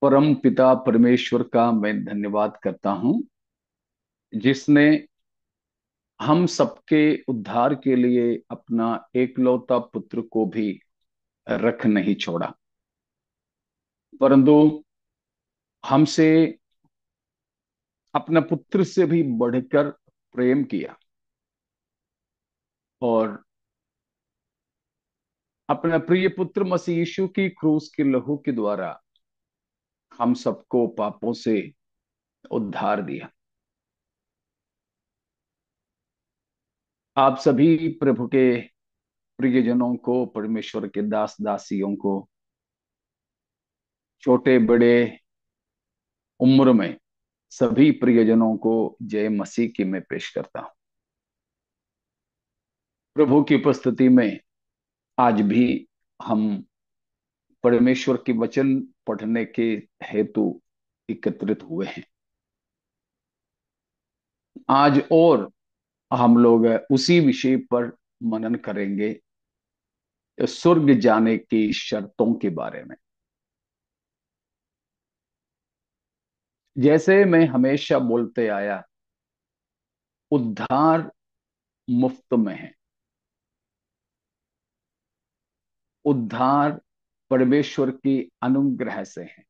परम पिता परमेश्वर का मैं धन्यवाद करता हूं, जिसने हम सबके उद्धार के लिए अपना एकलौता पुत्र को भी रख नहीं छोड़ा, परंतु हमसे अपना पुत्र से भी बढ़कर प्रेम किया और अपना प्रिय पुत्र मसीह यीशु की क्रूस के लहू के द्वारा हम सबको पापों से उद्धार दिया। आप सभी प्रभु के प्रियजनों को, परमेश्वर के दास दासियों को, छोटे बड़े उम्र में सभी प्रियजनों को जय मसीह की मैं पेश करता हूं। प्रभु की उपस्थिति में आज भी हम परमेश्वर के वचन पढ़ने के हेतु एकत्रित हुए हैं। आज और हम लोग उसी विषय पर मनन करेंगे, स्वर्ग जाने की शर्तों के बारे में। जैसे मैं हमेशा बोलते आया, उद्धार मुफ्त में है। उद्धार परमेश्वर की अनुग्रह से है।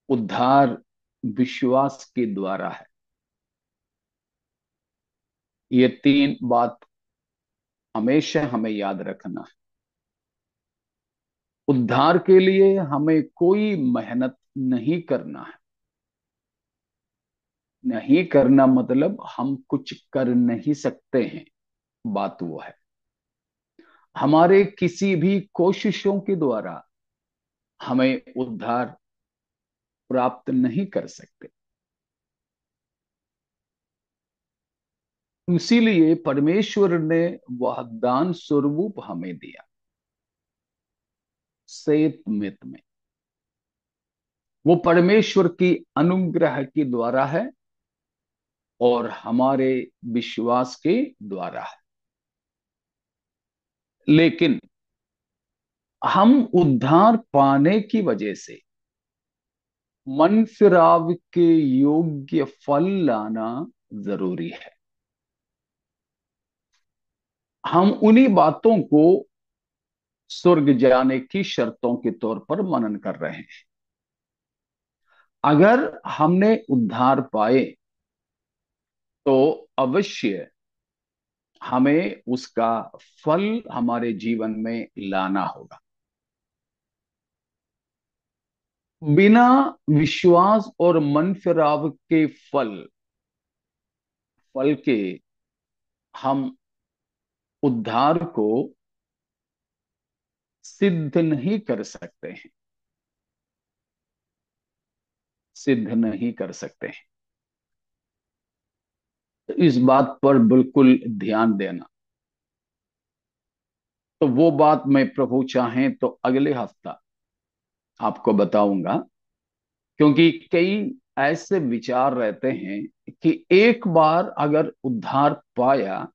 उद्धार विश्वास के द्वारा है। ये तीन बात हमेशा हमें याद रखना है। उद्धार के लिए हमें कोई मेहनत नहीं करना है। नहीं करना मतलब हम कुछ कर नहीं सकते हैं, बात वो है। हमारे किसी भी कोशिशों के द्वारा हमें उद्धार प्राप्त नहीं कर सकते। इसीलिए परमेश्वर ने वह दान स्वरूप हमें दिया, सेत मित में। वो परमेश्वर की अनुग्रह के द्वारा है और हमारे विश्वास के द्वारा है। लेकिन हम उद्धार पाने की वजह से मन फिराव के योग्य फल लाना जरूरी है। हम उन्हीं बातों को स्वर्ग जाने की शर्तों के तौर पर मनन कर रहे हैं। अगर हमने उद्धार पाए तो अवश्य हमें उसका फल हमारे जीवन में लाना होगा। बिना विश्वास और मन फिराव के फल के हम उद्धार को सिद्ध नहीं कर सकते हैं। सिद्ध नहीं कर सकते हैं। तो इस बात पर बिल्कुल ध्यान देना। तो वो बात मैं प्रभु चाहें तो अगले हफ्ता आपको बताऊंगा, क्योंकि कई ऐसे विचार रहते हैं कि एक बार अगर उद्धार पाया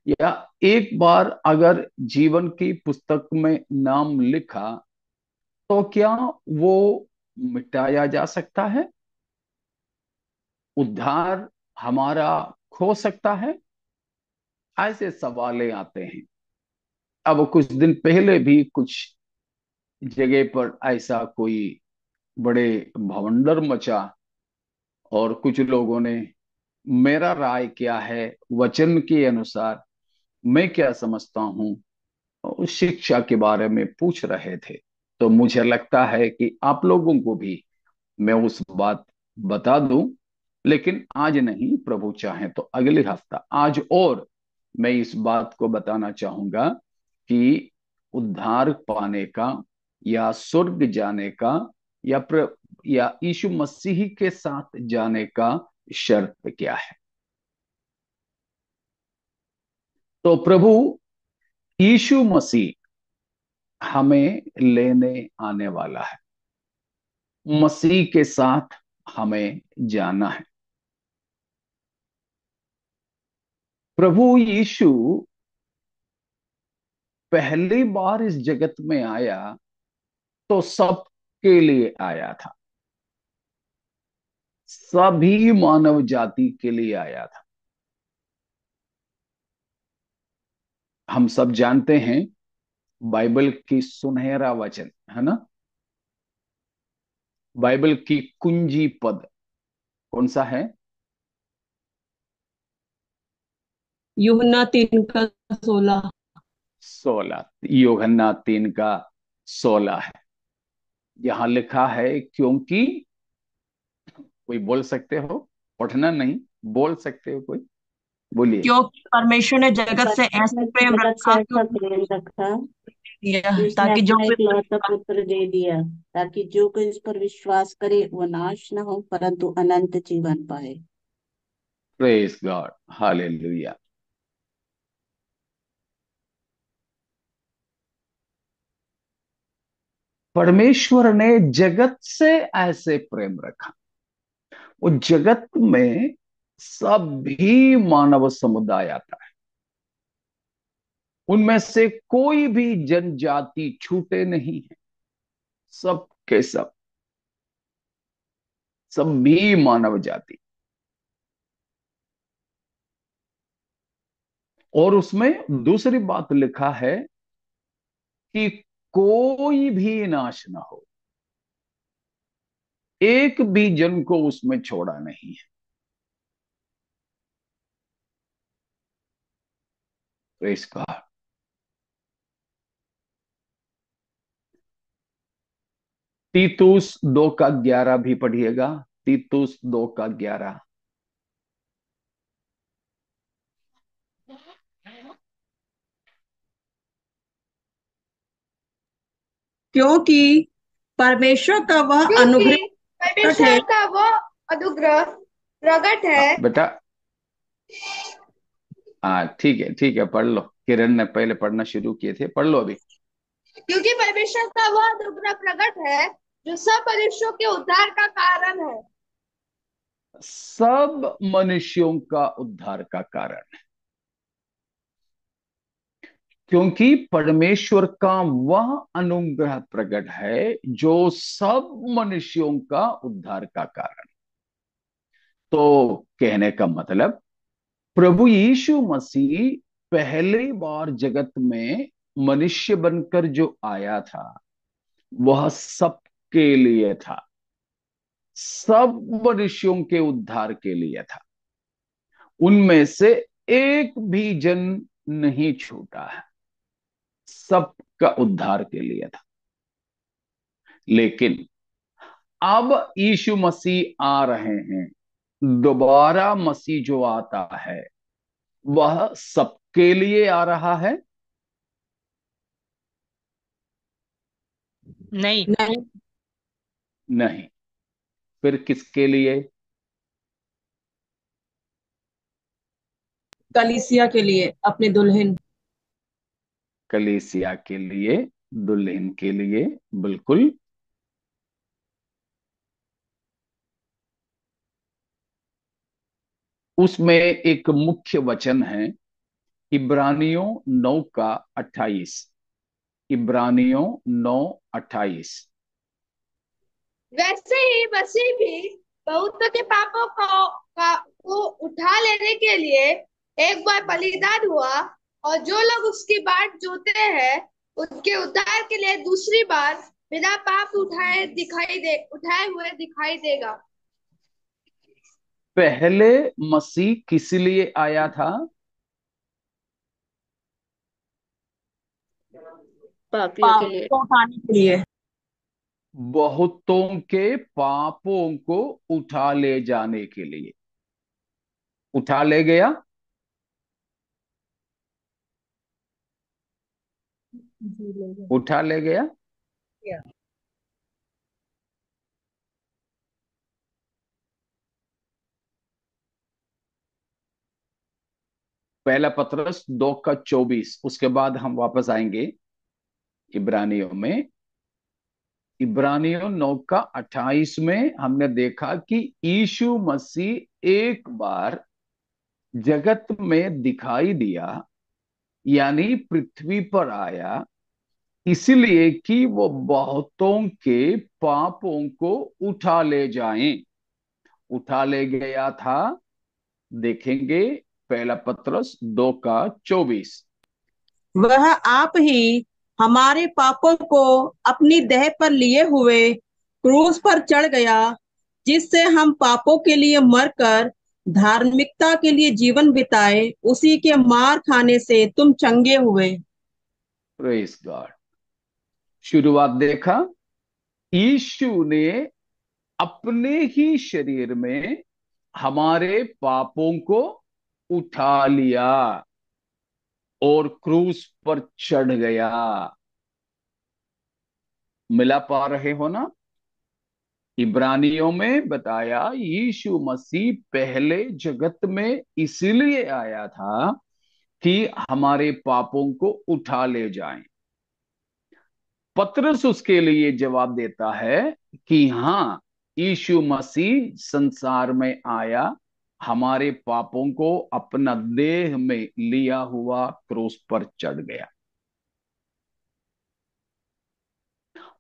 या एक बार अगर जीवन की पुस्तक में नाम लिखा तो क्या वो मिटाया जा सकता है? उद्धार हमारा खो सकता है? ऐसे सवाल आते हैं। अब कुछ दिन पहले भी कुछ जगह पर ऐसा कोई बड़े भवंडर मचा और कुछ लोगों ने मेरा राय क्या है वचन के अनुसार, मैं क्या समझता हूं, उस शिक्षा के बारे में पूछ रहे थे। तो मुझे लगता है कि आप लोगों को भी मैं उस बात बता दूं, लेकिन आज नहीं, प्रभु चाहे तो अगले हफ्ता। आज और मैं इस बात को बताना चाहूंगा कि उद्धार पाने का या स्वर्ग जाने का या यीशु मसीह के साथ जाने का शर्त क्या है। तो प्रभु यीशु मसीह हमें लेने आने वाला है। मसीह के साथ हमें जाना है। प्रभु यीशु पहली बार इस जगत में आया तो सब के लिए आया था, सभी मानव जाति के लिए आया था। हम सब जानते हैं बाइबल की सुनहरा वचन है ना, बाइबल की कुंजी पद कौन सा है? यूहन्ना 3 का 16। 16, यूहन्ना 3 का 16 है। यहां लिखा है क्योंकि, कोई बोल सकते हो, पढ़ना नहीं, बोल सकते हो कोई, बोलिए। क्योंकि परमेश्वर ने जगत से परमेश्वर ऐसे ने प्रेम जगत से रखा कि ऐसा प्रेम रखा दिया कि उसने ताकि जो अपना कोई इकलौता पुत्र दे दिया, ताकि जो कोई इस पर विश्वास करे वो नाश न हो परंतु अनंत जीवन पाए। Praise God, hallelujah. परमेश्वर ने जगत से ऐसे प्रेम रखा, वो जगत में सभी मानव समुदाय आता है, उनमें से कोई भी जनजाति छूटे नहीं है, सब के सब, सभी मानव जाति। और उसमें दूसरी बात लिखा है कि कोई भी नाश ना हो, एक भी जन को उसमें छोड़ा नहीं है। Praise God. तीतुस 2 का 11 भी पढ़िएगा, तीतुस 2 का 11। क्योंकि परमेश्वर का वह अनुग्रह क्योंकि प्रकट है। परमेश्वर का वो अनुग्रह प्रकट है। बेटा, हाँ ठीक है, पढ़ लो। किरण ने पहले पढ़ना शुरू किए थे, पढ़ लो अभी। क्योंकि परमेश्वर का वह अनुग्रह प्रकट है जो सब मनुष्यों के उद्धार का कारण है। सब मनुष्यों का उद्धार का कारण है, क्योंकि परमेश्वर का वह अनुग्रह प्रकट है जो सब मनुष्यों का उद्धार का कारण। तो कहने का मतलब, प्रभु यीशु मसीह पहली बार जगत में मनुष्य बनकर जो आया था, वह सबके लिए था, सब मनुष्यों के उद्धार के लिए था। उनमें से एक भी जन नहीं छूटा है, सबका उद्धार के लिए था। लेकिन अब यीशु मसीह आ रहे हैं, दोबारा मसीह जो आता है वह सबके लिए आ रहा है? नहीं, नहीं। फिर किसके लिए? कलीसिया के लिए, अपने दुल्हन। कलीसिया के लिए, दुल्हन के लिए, बिल्कुल। उसमें एक मुख्य वचन है, इब्रानियों 9 का 28। इब्रानियों 9:28। वैसे ही मसीह भी बहुतों के पापों को उठा लेने के लिए एक बार बलिदान हुआ, और जो लोग उसकी बाट जोते हैं उनके उद्धार के लिए दूसरी बार बिना पाप उठाए हुए दिखाई देगा। पहले मसीह किस लिए आया था? पापियों के पाप लिए। को उठाने के लिए। बहुतों के पापों को उठा ले जाने के लिए। उठा ले गया? उठा ले गया। पहला पतरस 2 का 24, उसके बाद हम वापस आएंगे इब्रानियों में। इब्रानियों 9 का 28 में हमने देखा कि यीशु मसीह एक बार जगत में दिखाई दिया, यानी पृथ्वी पर आया, इसलिए कि वो बहुतों के पापों को उठा ले जाएं। उठा ले गया था, देखेंगे पहला पत्रस 2:24। वह आप ही हमारे पापों को अपनी देह पर लिए हुए क्रूस पर चढ़ गया, जिससे हम पापों के लिए मरकर धार्मिकता के लिए जीवन बिताए। उसी के मार खाने से तुम चंगे हुए। Praise God. शुरुआत देखा, यीशु ने अपने ही शरीर में हमारे पापों को उठा लिया और क्रूस पर चढ़ गया। मिला पा रहे हो ना? इब्रानियों में बताया यीशु मसीह पहले जगत में इसीलिए आया था कि हमारे पापों को उठा ले जाए। पतरस उसके लिए जवाब देता है कि हाँ, यीशु मसीह संसार में आया, हमारे पापों को अपना देह में लिया हुआ क्रूस पर चढ़ गया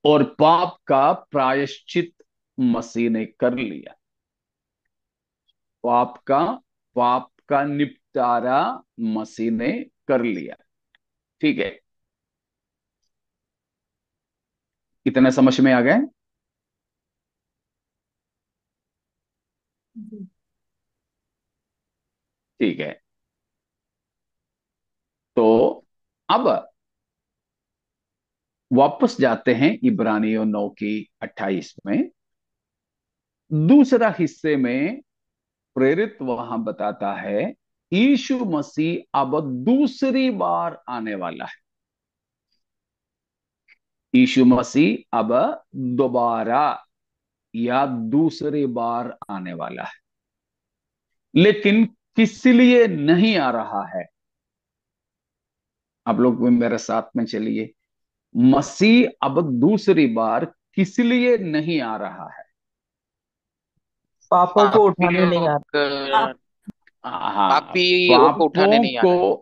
और पाप का प्रायश्चित मसीह ने कर लिया। पाप का निपटारा मसीह ने कर लिया। ठीक है, इतने समझ में आ गए? ठीक है, तो अब वापस जाते हैं इब्रानियों 9:28 में। दूसरा हिस्से में प्रेरित वहां बताता है यीशु मसीह अब दूसरी बार आने वाला है। यीशु मसीह अब दोबारा या दूसरी बार आने वाला है, लेकिन किस लिए नहीं आ रहा है? आप लोग भी मेरे साथ में चलिए। मसीह अब दूसरी बार किस लिए नहीं आ रहा है? पापों को उठाने नहीं आ पाप हाँ, पापियों को उठाने पापों नहीं आ को, रहा है।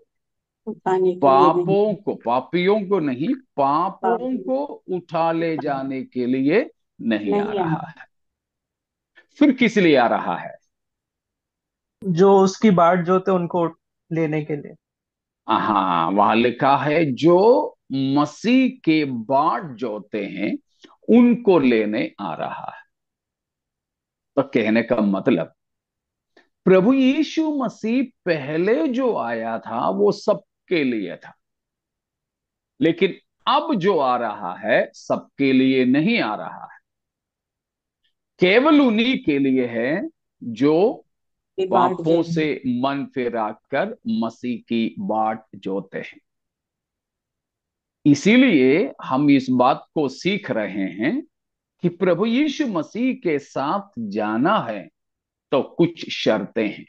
उठाने के लिए नहीं। पापियों को नहीं, पापों पाप को उठा ले जाने के लिए नहीं आ नहीं आ रहा है। फिर किस लिए आ रहा है? जो उसकी बाट जोते उनको लेने के लिए। हाँ, वहां लिखा है जो मसीह के बाट जोते हैं उनको लेने आ रहा है। तो कहने का मतलब, प्रभु यीशु मसीह पहले जो आया था वो सबके लिए था, लेकिन अब जो आ रहा है सबके लिए नहीं आ रहा है, केवल उन्हीं के लिए है जो की बाट पापों जो से मन फिरा कर मसीह की बाट जोते हैं। इसीलिए हम इस बात को सीख रहे हैं कि प्रभु यीशु मसीह के साथ जाना है तो कुछ शर्तें हैं।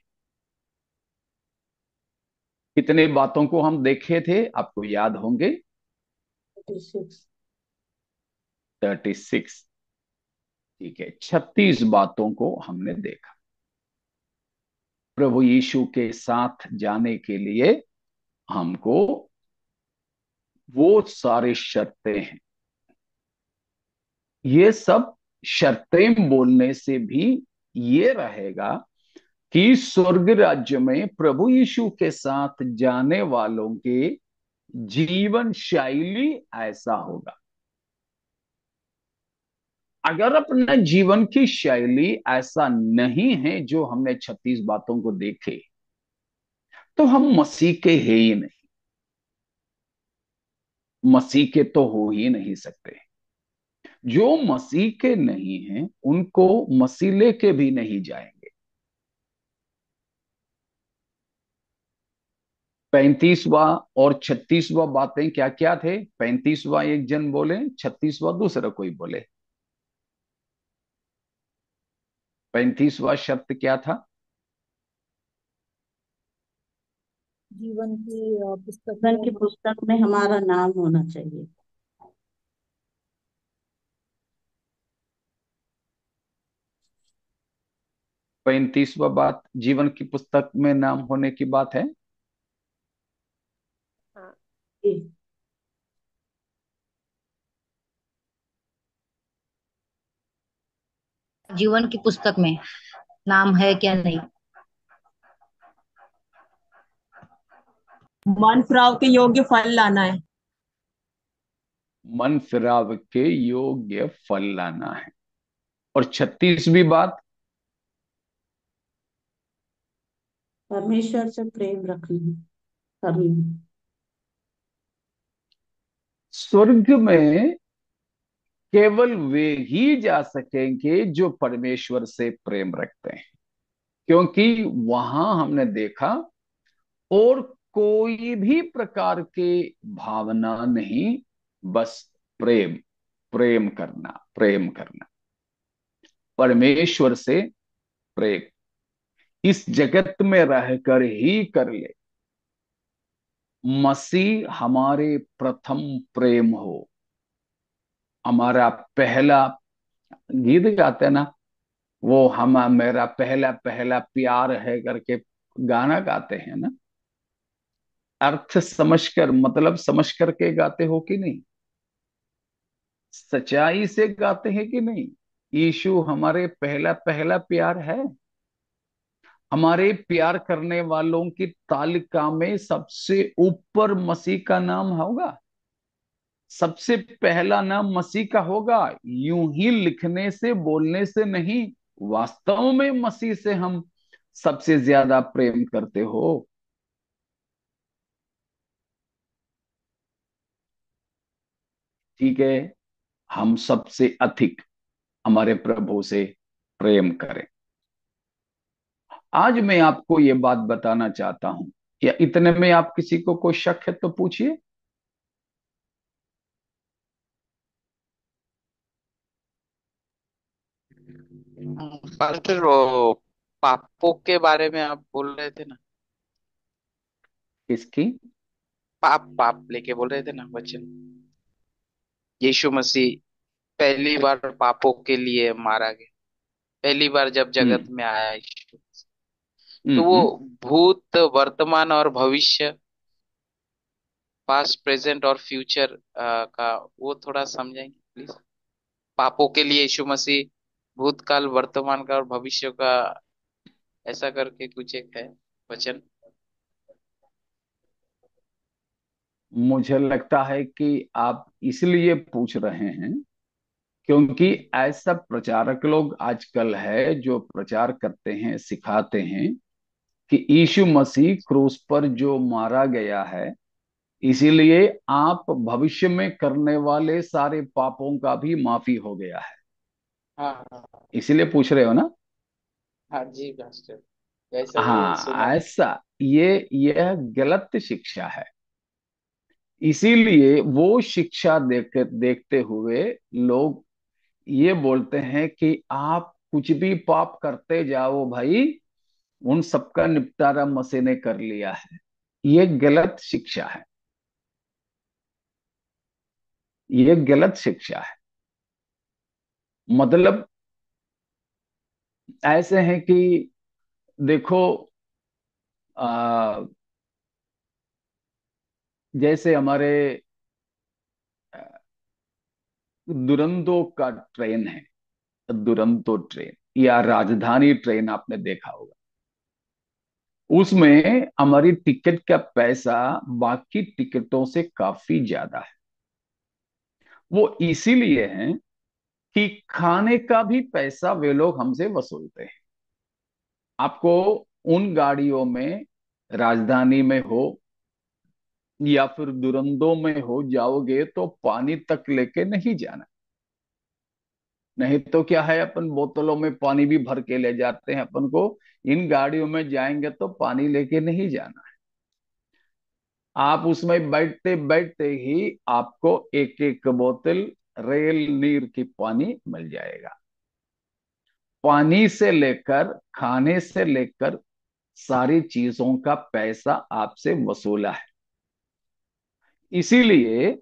कितने बातों को हम देखे थे, आपको याद होंगे? 36। 36। ठीक है, 36 बातों को हमने देखा। प्रभु यीशु के साथ जाने के लिए हमको वो सारी शर्तें हैं। ये सब शर्तें बोलने से भी ये रहेगा कि स्वर्ग राज्य में प्रभु यीशु के साथ जाने वालों के जीवन शैली ऐसा होगा। अगर अपने जीवन की शैली ऐसा नहीं है जो हमने 36 बातों को देखे, तो हम मसीह के हैं ही नहीं, मसीह के तो हो ही नहीं सकते। जो मसीह के नहीं हैं उनको मसीह लेके भी नहीं जाएंगे। 35वां और 36वां बातें क्या क्या थे? 35वां एक जन बोले, 36वां दूसरा कोई बोले। 35वां शब्द क्या था? जीवन की पुस्तक जीवन की पुस्तक में हमारा नाम होना चाहिए। 35वां बात जीवन की पुस्तक में नाम होने की बात है। जी। जीवन की पुस्तक में नाम है क्या नहीं। मन फिराव के योग्य फल लाना है। मन फिराव के योग्य फल लाना है। और 36वीं बात, परमेश्वर से प्रेम रखना करना। स्वर्ग में केवल वे ही जा सकेंगे जो परमेश्वर से प्रेम रखते हैं, क्योंकि वहां हमने देखा और कोई भी प्रकार के भावना नहीं, बस प्रेम, प्रेम करना, प्रेम करना, परमेश्वर से प्रेम। इस जगत में रहकर ही कर ले, मसीह हमारे प्रथम प्रेम हो, हमारा पहला, गीत गाते हैं ना, वो हम मेरा पहला पहला प्यार है करके गाना गाते हैं ना। अर्थ समझकर, मतलब समझ करके गाते हो कि नहीं? सच्चाई से गाते हैं कि नहीं? यीशु हमारे पहला पहला प्यार है। हमारे प्यार करने वालों की तालिका में सबसे ऊपर मसीह का नाम होगा, सबसे पहला नाम मसीह का होगा। यूं ही लिखने से बोलने से नहीं, वास्तव में मसीह से हम सबसे ज्यादा प्रेम करते हो। ठीक है, हम सबसे अधिक हमारे प्रभु से प्रेम करें। आज मैं आपको ये बात बताना चाहता हूं, या इतने में आप किसी को कोई शक है तो पूछिए। पास्टर, वो पापों के बारे में आप बोल रहे थे ना। किसकी? पाप पाप लेके बोल रहे थे ना वचन। यीशु मसीह पहली बार पापों के लिए मारा गया, पहली बार जब जगत हम्म में आया यीशु। तो वो हम्म। भूत, वर्तमान और भविष्य, पास्ट, प्रेजेंट और फ्यूचर का वो थोड़ा समझाएंगे प्लीज। पापों के लिए यीशु मसीह भूतकाल, वर्तमान का और भविष्य का, ऐसा करके कुछ एक है वचन। मुझे लगता है कि आप इसलिए पूछ रहे हैं क्योंकि ऐसा प्रचारक लोग आजकल है जो प्रचार करते हैं, सिखाते हैं कि यीशु मसीह क्रूस पर जो मारा गया है, इसीलिए आप भविष्य में करने वाले सारे पापों का भी माफी हो गया है। हाँ हाँ इसीलिए पूछ रहे हो ना? हाँ जी पास्टर, ऐसा ही है सुना। हाँ, ऐसा, यह गलत शिक्षा है। इसीलिए वो शिक्षा देखते हुए लोग ये बोलते हैं कि आप कुछ भी पाप करते जाओ भाई, उन सबका निपटारा मसीह ने कर लिया है। ये गलत शिक्षा है, ये गलत शिक्षा है। मतलब ऐसे है कि देखो, आ, जैसे हमारे दुरंतो का ट्रेन है, दुरंतो ट्रेन या राजधानी ट्रेन आपने देखा होगा। उसमें हमारी टिकट का पैसा बाकी टिकटों से काफी ज्यादा है। वो इसीलिए है कि खाने का भी पैसा वे लोग हमसे वसूलते हैं। आपको उन गाड़ियों में, राजधानी में हो या फिर दुरंदों में हो जाओगे तो पानी तक लेके नहीं जाना। नहीं तो क्या है, अपन बोतलों में पानी भी भर के ले जाते हैं अपन को। इन गाड़ियों में जाएंगे तो पानी लेके नहीं जाना। आप उसमें बैठते बैठते ही आपको एक एक बोतल रेल नीर की पानी मिल जाएगा। पानी से लेकर, खाने से लेकर सारी चीजों का पैसा आपसे वसूला है। इसीलिए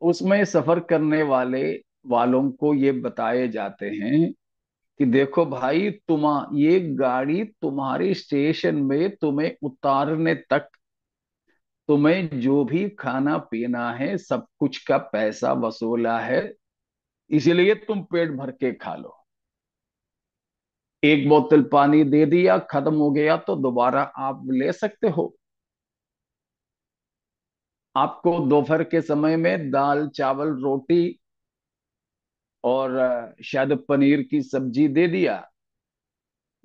उसमें सफर करने वालों को ये बताए जाते हैं कि देखो भाई, ये गाड़ी तुम्हारी स्टेशन में तुम्हें उतारने तक तुम्हें जो भी खाना पीना है सब कुछ का पैसा वसूला है, इसीलिए तुम पेट भर के खा लो। एक बोतल पानी दे दिया, खत्म हो गया तो दोबारा आप ले सकते हो। आपको दोपहर के समय में दाल चावल रोटी और शायद पनीर की सब्जी दे दिया,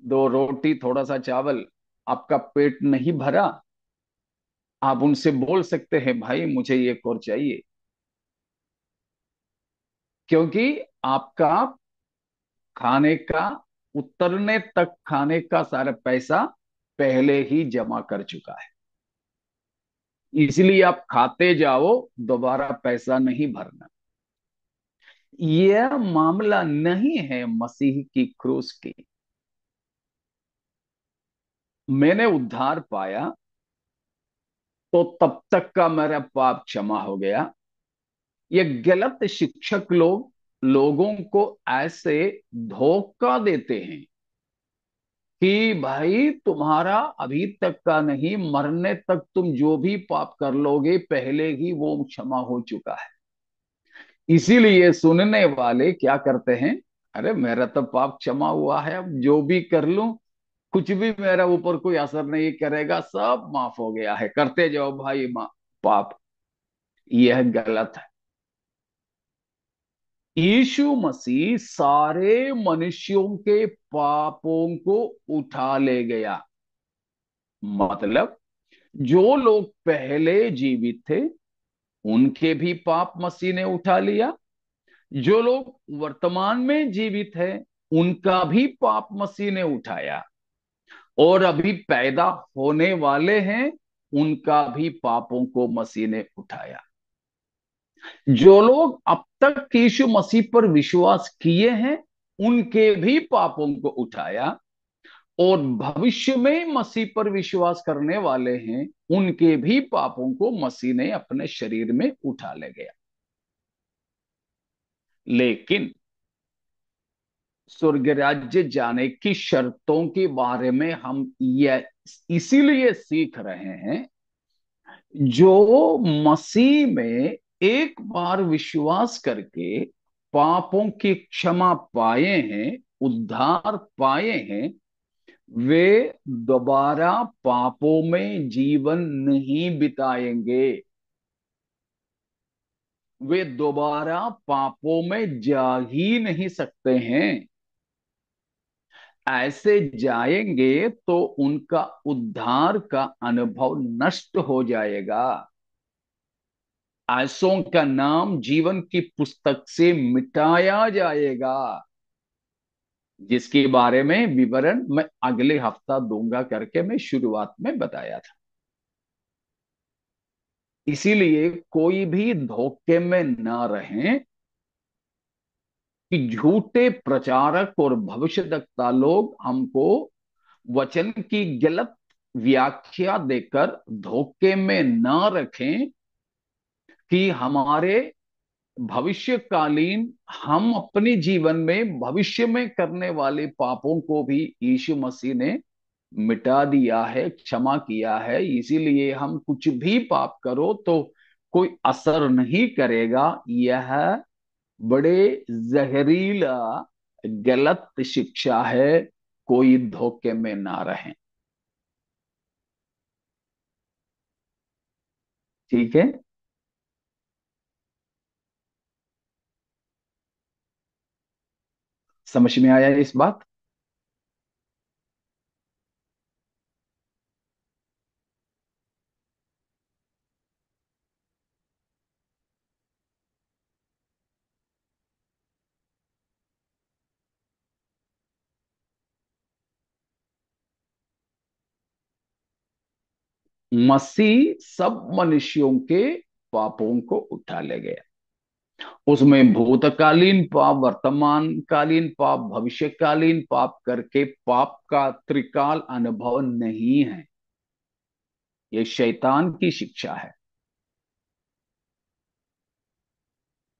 दो रोटी थोड़ा सा चावल, आपका पेट नहीं भरा, आप उनसे बोल सकते हैं भाई मुझे ये और चाहिए, क्योंकि आपका खाने का, उतरने तक खाने का सारा पैसा पहले ही जमा कर चुका है। इसलिए आप खाते जाओ, दोबारा पैसा नहीं भरना। यह मामला नहीं है मसीह की क्रूस की। मैंने उद्धार पाया तो तब तक का मेरा पाप क्षमा हो गया। ये गलत शिक्षक लोग लोगों को ऐसे धोखा देते हैं कि भाई तुम्हारा अभी तक का नहीं, मरने तक तुम जो भी पाप कर लोगे पहले ही वो क्षमा हो चुका है। इसीलिए सुनने वाले क्या करते हैं, अरे मेरा तो पाप क्षमा हुआ है, अब जो भी कर लूं कुछ भी मेरा ऊपर कोई असर नहीं करेगा, सब माफ हो गया है, करते जाओ भाई पाप। यह गलत है। यीशु मसीह सारे मनुष्यों के पापों को उठा ले गया। मतलब जो लोग पहले जीवित थे उनके भी पाप मसीह ने उठा लिया, जो लोग वर्तमान में जीवित है उनका भी पाप मसीह ने उठाया, और अभी पैदा होने वाले हैं उनका भी पापों को मसीह ने उठाया। जो लोग अब तक यीशु मसीह पर विश्वास किए हैं उनके भी पापों को उठाया, और भविष्य में मसीह पर विश्वास करने वाले हैं उनके भी पापों को मसीह ने अपने शरीर में उठा ले गया। लेकिन स्वर्ग राज्य जाने की शर्तों के बारे में हम यह इसीलिए सीख रहे हैं, जो मसीह में एक बार विश्वास करके पापों की क्षमा पाए हैं, उद्धार पाए हैं, वे दोबारा पापों में जीवन नहीं बिताएंगे, वे दोबारा पापों में जा ही नहीं सकते हैं। ऐसे जाएंगे तो उनका उद्धार का अनुभव नष्ट हो जाएगा, ऐसों का नाम जीवन की पुस्तक से मिटाया जाएगा, जिसके बारे में विवरण मैं अगले हफ्ता दूंगा करके मैं शुरुआत में बताया था। इसीलिए कोई भी धोखे में ना रहें कि झूठे प्रचारक और भविष्यद्वक्ता लोग हमको वचन की गलत व्याख्या देकर धोखे में ना रखें कि हमारे भविष्यकालीन, हम अपने जीवन में भविष्य में करने वाले पापों को भी यीशु मसीह ने मिटा दिया है, क्षमा किया है, इसीलिए हम कुछ भी पाप करो तो कोई असर नहीं करेगा। यह बड़े जहरीला गलत शिक्षा है, कोई धोखे में ना रहे। ठीक है। समझ में आया इस बात? मसीह सब मनुष्यों के पापों को उठा ले गया। उसमें भूतकालीन पाप, वर्तमान कालीन पाप, भविष्यकालीन पाप करके पाप का त्रिकाल अनुभव नहीं है। ये शैतान की शिक्षा है।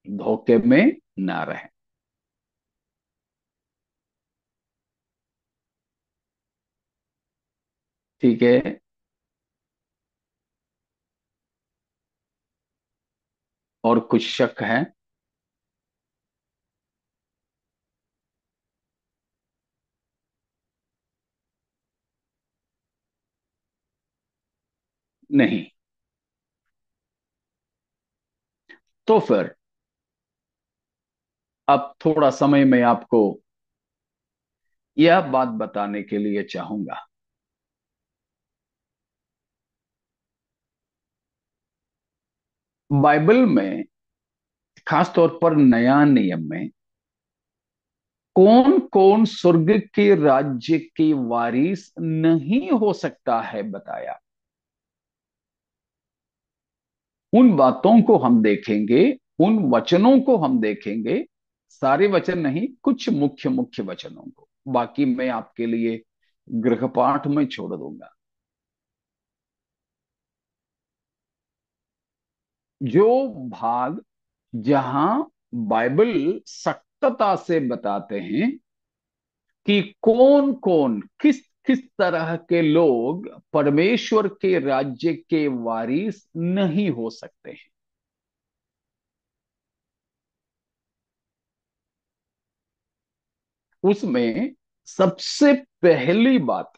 धोखे में ना रहे। ठीक है। और कुछ शक है? नहीं। तो फिर अब थोड़ा समय मैं आपको यह बात बताने के लिए चाहूंगा। बाइबल में, खासतौर पर नया नियम में, कौन कौन स्वर्ग के राज्य की वारिस नहीं हो सकता है बताया। उन बातों को हम देखेंगे, उन वचनों को हम देखेंगे। सारे वचन नहीं, कुछ मुख्य मुख्य वचनों को, बाकी मैं आपके लिए गृहपाठ में छोड़ दूंगा। जो भाग जहां बाइबल सख्तता से बताते हैं कि कौन कौन, किस किस तरह के लोग परमेश्वर के राज्य के वारिस नहीं हो सकते हैं, उसमें सबसे पहली बात,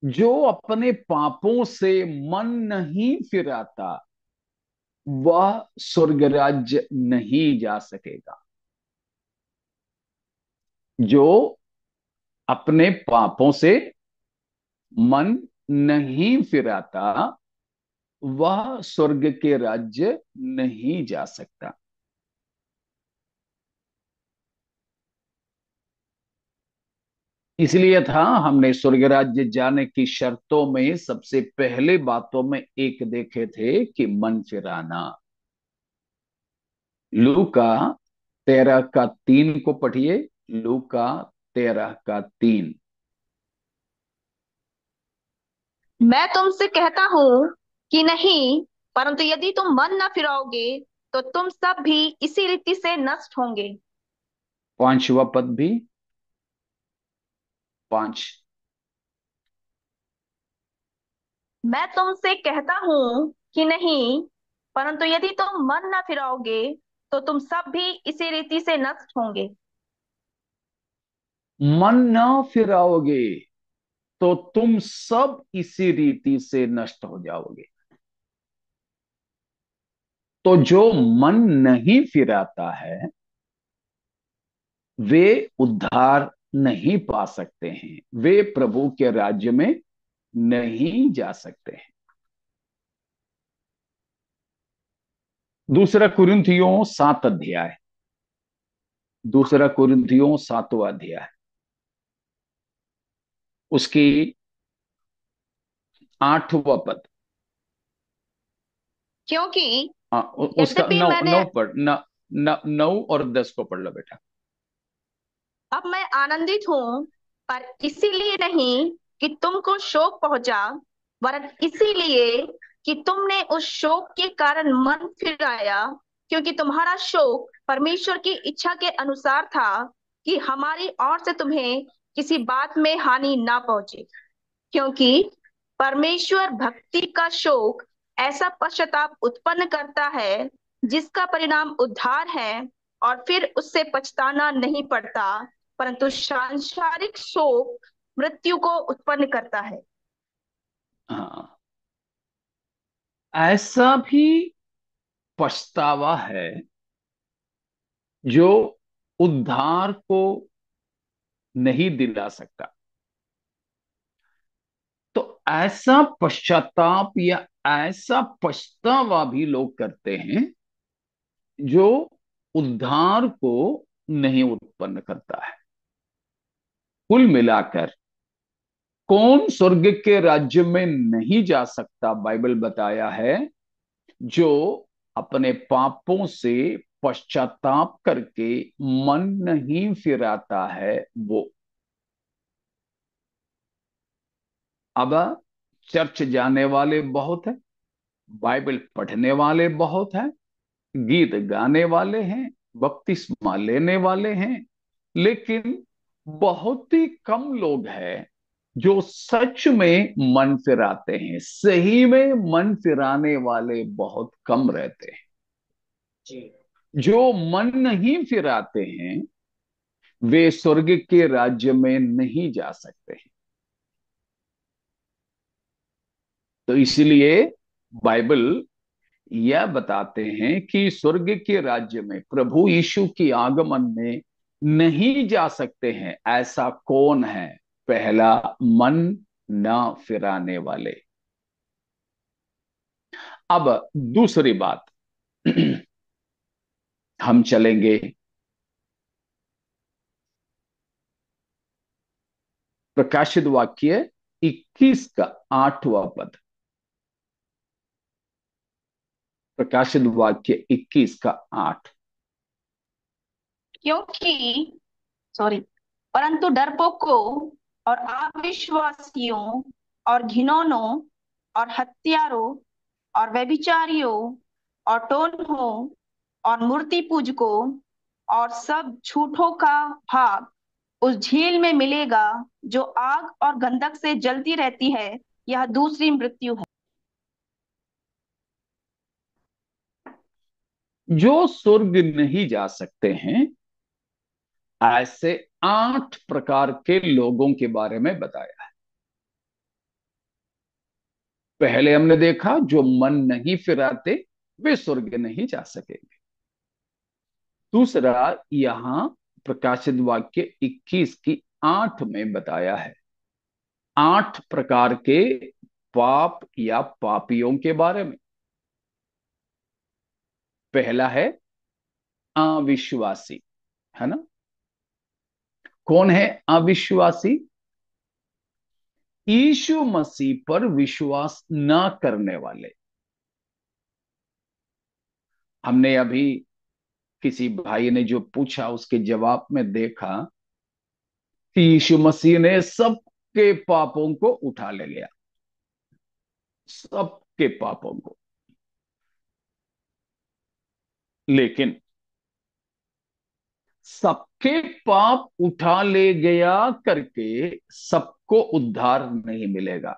जो अपने पापों से मन नहीं फिराता वह स्वर्ग राज्य नहीं जा सकेगा। जो अपने पापों से मन नहीं फिराता वह स्वर्ग के राज्य नहीं जा सकता। इसलिए था हमने स्वर्ग राज्य जाने की शर्तों में सबसे पहले बातों में एक देखे थे कि मन फिराना। लूका 13 का 3 को पढ़िए। लूका 13 का 3। मैं तुमसे कहता हूँ कि नहीं, परंतु यदि तुम मन न फिराओगे तो तुम सब भी इसी रीति से नष्ट होंगे। 5वां पद भी, 5। मैं तुमसे कहता हूँ कि नहीं, परंतु यदि तुम मन न फिराओगे तो तुम सब भी इसी रीति से नष्ट होंगे। मन न फिराओगे तो तुम सब इसी रीति से नष्ट हो जाओगे। तो जो मन नहीं फिराता है वे उद्धार नहीं पा सकते हैं, वे प्रभु के राज्य में नहीं जा सकते हैं। दूसरा कुरिन्थियों 7 अध्याय, दूसरा कुरिन्थियों 7वां अध्याय, उसकी 8वां पद। क्योंकि उसका यद्यपि नौ मैंने नौ पढ़ न, न, 9 और 10 को पढ़ लो बेटा। अब मैं आनंदित हूं, पर इसीलिए नहीं कि तुमको शोक पहुंचा, वरन इसीलिए कि तुमने उस शोक के कारण मन फिराया, क्योंकि तुम्हारा शोक परमेश्वर की इच्छा के अनुसार था कि हमारी ओर से तुम्हें किसी बात में हानि ना पहुंचे। क्योंकि परमेश्वर भक्ति का शोक ऐसा पश्चाताप उत्पन्न करता है जिसका परिणाम उद्धार है, और फिर उससे पछताना नहीं पड़ता, परंतु सांसारिक शोक मृत्यु को उत्पन्न करता है। हाँ, ऐसा भी पछतावा है जो उद्धार को नहीं दिला सकता। तो ऐसा पश्चाताप या ऐसा पछतावा भी लोग करते हैं जो उद्धार को नहीं उत्पन्न करता है। कुल मिलाकर कौन स्वर्ग के राज्य में नहीं जा सकता, बाइबल बताया है, जो अपने पापों से पश्चाताप करके मन नहीं फिराता है वो। अब चर्च जाने वाले बहुत हैं, बाइबल पढ़ने वाले बहुत हैं, गीत गाने वाले हैं, बपतिस्मा लेने वाले हैं, लेकिन बहुत ही कम लोग हैं जो सच में मन फिराते हैं। सही में मन फिराने वाले बहुत कम रहते हैं। जो मन नहीं फिराते हैं वे स्वर्ग के राज्य में नहीं जा सकते हैं। तो इसलिए बाइबल यह बताते हैं कि स्वर्ग के राज्य में प्रभु यीशु की आगमन में नहीं जा सकते हैं ऐसा कौन है? पहला, मन न फिराने वाले। अब दूसरी बात, हम चलेंगे प्रकाशित वाक्य 21 का 8वां पद। प्रकाशित वाक्य 21 का 8। क्योंकि सॉरी परंतु डरपोकों और अविश्वासियों और घिनौनों और हत्यारों और व्यभिचारियों और टोनहों और मूर्ति पूजकों और सब झूठों का भाग उस झील में मिलेगा जो आग और गंधक से जलती रहती है। यह दूसरी मृत्यु है। जो स्वर्ग नहीं जा सकते हैं ऐसे 8 प्रकार के लोगों के बारे में बताया है। पहले हमने देखा जो मन नहीं फिराते वे स्वर्ग नहीं जा सकेंगे। दूसरा, यहां प्रकाशित वाक्य 21 की 8 में बताया है 8 प्रकार के पाप या पापियों के बारे में। पहला है अविश्वासी, है ना? कौन है अविश्वासी? यीशु मसीह पर विश्वास न करने वाले। हमने अभी किसी भाई ने जो पूछा उसके जवाब में देखा कि यीशु मसीह ने सबके पापों को उठा ले गया, सबके पापों को। लेकिन सबके पाप उठा ले गया करके सबको उद्धार नहीं मिलेगा।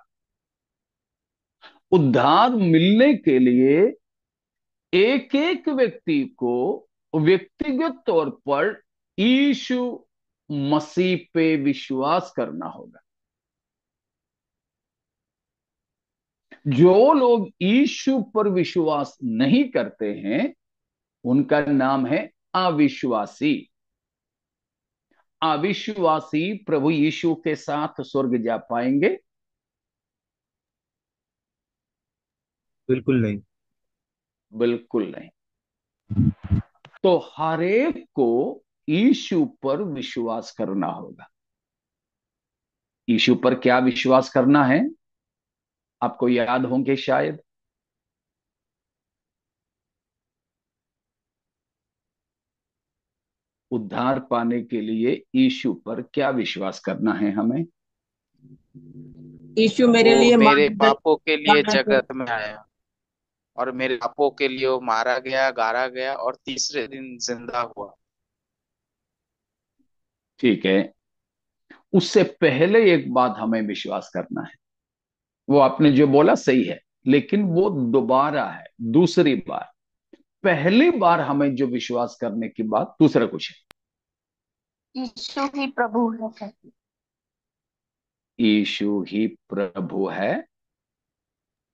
उद्धार मिलने के लिए एक एक व्यक्ति को व्यक्तिगत तौर पर यीशु मसीह पे विश्वास करना होगा। जो लोग यीशु पर विश्वास नहीं करते हैं उनका नाम है अविश्वासी। अविश्वासी प्रभु यीशु के साथ स्वर्ग जा पाएंगे? बिल्कुल नहीं। बिल्कुल नहीं। तो हर एक को यीशु पर विश्वास करना होगा। यीशु पर क्या विश्वास करना है? आपको याद होंगे शायद, उद्धार पाने के लिए यीशु पर क्या विश्वास करना है हमें? यीशु मेरे वो लिए मेरे मानव पापों के लिए जान जगत में आया और मेरे पापों के लिए वो मारा गया, गाड़ा गया और तीसरे दिन जिंदा हुआ। ठीक है। उससे पहले एक बात हमें विश्वास करना है। वो आपने जो बोला सही है, लेकिन वो दोबारा है, दूसरी बार। पहली बार हमें जो विश्वास करने की बात दूसरा कुछ है। यीशु ही प्रभु है। यीशु ही प्रभु है।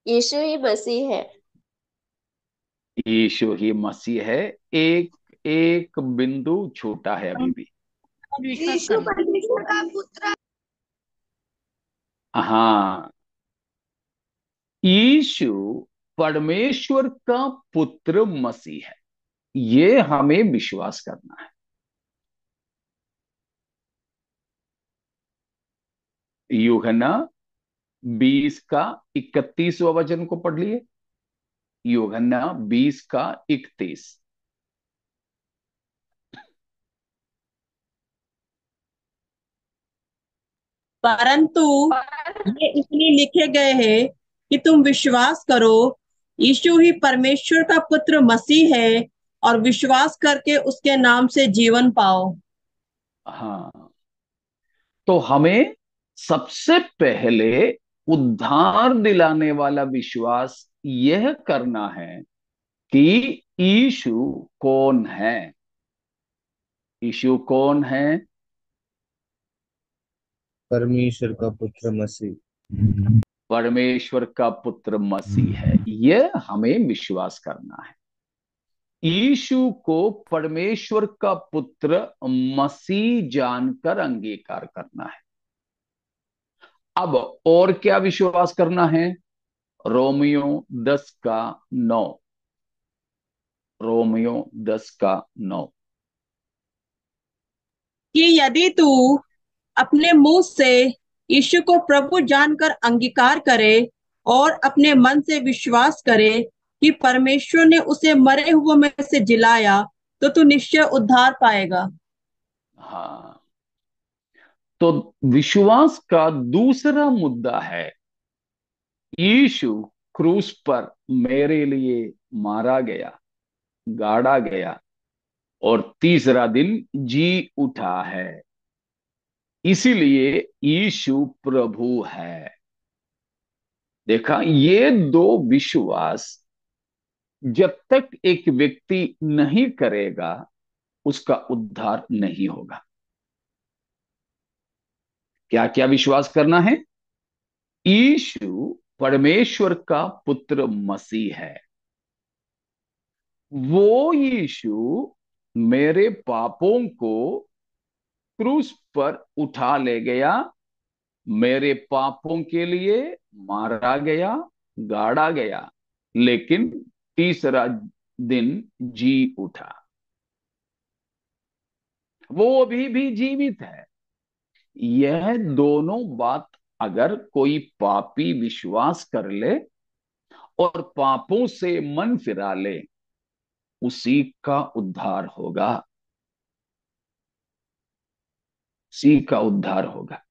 यीशु ही मसीह है। यीशु ही मसीह है। एक एक बिंदु छोटा है अभी भी। विश्वास यीशु करना। परमेश्वर का पुत्र। हाँ, यीशु परमेश्वर का पुत्र मसीह है, ये हमें विश्वास करना है। यूहन्ना 20 का 31वां वचन को पढ़ लिए। यूहन्ना 20 का 31। परंतु ये इसलिए लिखे गए हैं कि तुम विश्वास करो यीशु ही परमेश्वर का पुत्र मसीह है और विश्वास करके उसके नाम से जीवन पाओ। हाँ, तो हमें सबसे पहले उद्धार दिलाने वाला विश्वास यह करना है कि यीशु कौन है। यीशु कौन है? परमेश्वर का पुत्र मसीह। परमेश्वर का पुत्र मसीह है, यह हमें विश्वास करना है। यीशु को परमेश्वर का पुत्र मसीह जानकर अंगीकार करना है। अब और क्या विश्वास करना है? रोमियो 10 का 9। रोमियो 10 का 9। कि यदि तू अपने मुंह से यीशु को प्रभु जानकर अंगीकार करे और अपने मन से विश्वास करे कि परमेश्वर ने उसे मरे हुए में से जिलाया, तो तू निश्चय उद्धार पाएगा। हाँ, तो विश्वास का दूसरा मुद्दा है, यीशु क्रूस पर मेरे लिए मारा गया, गाड़ा गया और तीसरा दिन जी उठा है, इसीलिए यीशु प्रभु है। देखा, ये दो विश्वास जब तक एक व्यक्ति नहीं करेगा, उसका उद्धार नहीं होगा। क्या क्या विश्वास करना है? यीशु परमेश्वर का पुत्र मसीह है। वो यीशु मेरे पापों को क्रूस पर उठा ले गया, मेरे पापों के लिए मारा गया, गाड़ा गया, लेकिन तीसरा दिन जी उठा। वो अभी भी जीवित है। यह दोनों बात अगर कोई पापी विश्वास कर ले और पापों से मन फिरा ले, उसी का उद्धार होगा, उसी का उद्धार होगा।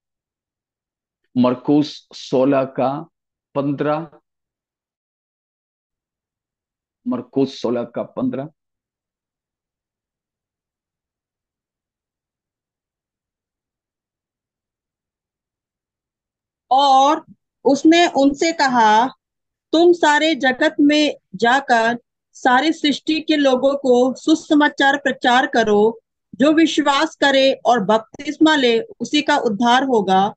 मरकुस 16 का 15। मरकुस 16 का 15। और उसने उनसे कहा, तुम सारे जगत में जाकर सारी सृष्टि के लोगों को सुसमाचार प्रचार करो। जो विश्वास करे और बपतिस्मा ले, उसी का उद्धार होगा,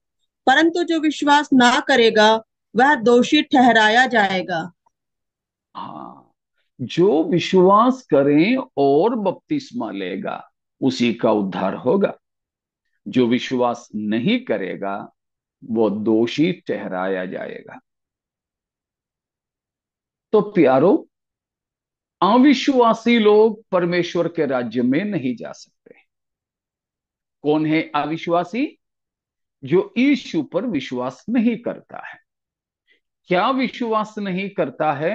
परंतु जो विश्वास ना करेगा, वह दोषी ठहराया जाएगा। हाँ, जो विश्वास करें और बपतिस्मा लेगा, उसी का उद्धार होगा। जो विश्वास नहीं करेगा, वो दोषी ठहराया जाएगा। तो प्यारो, अविश्वासी लोग परमेश्वर के राज्य में नहीं जा सकते। कौन है अविश्वासी? जो यीशु पर विश्वास नहीं करता है। क्या विश्वास नहीं करता है?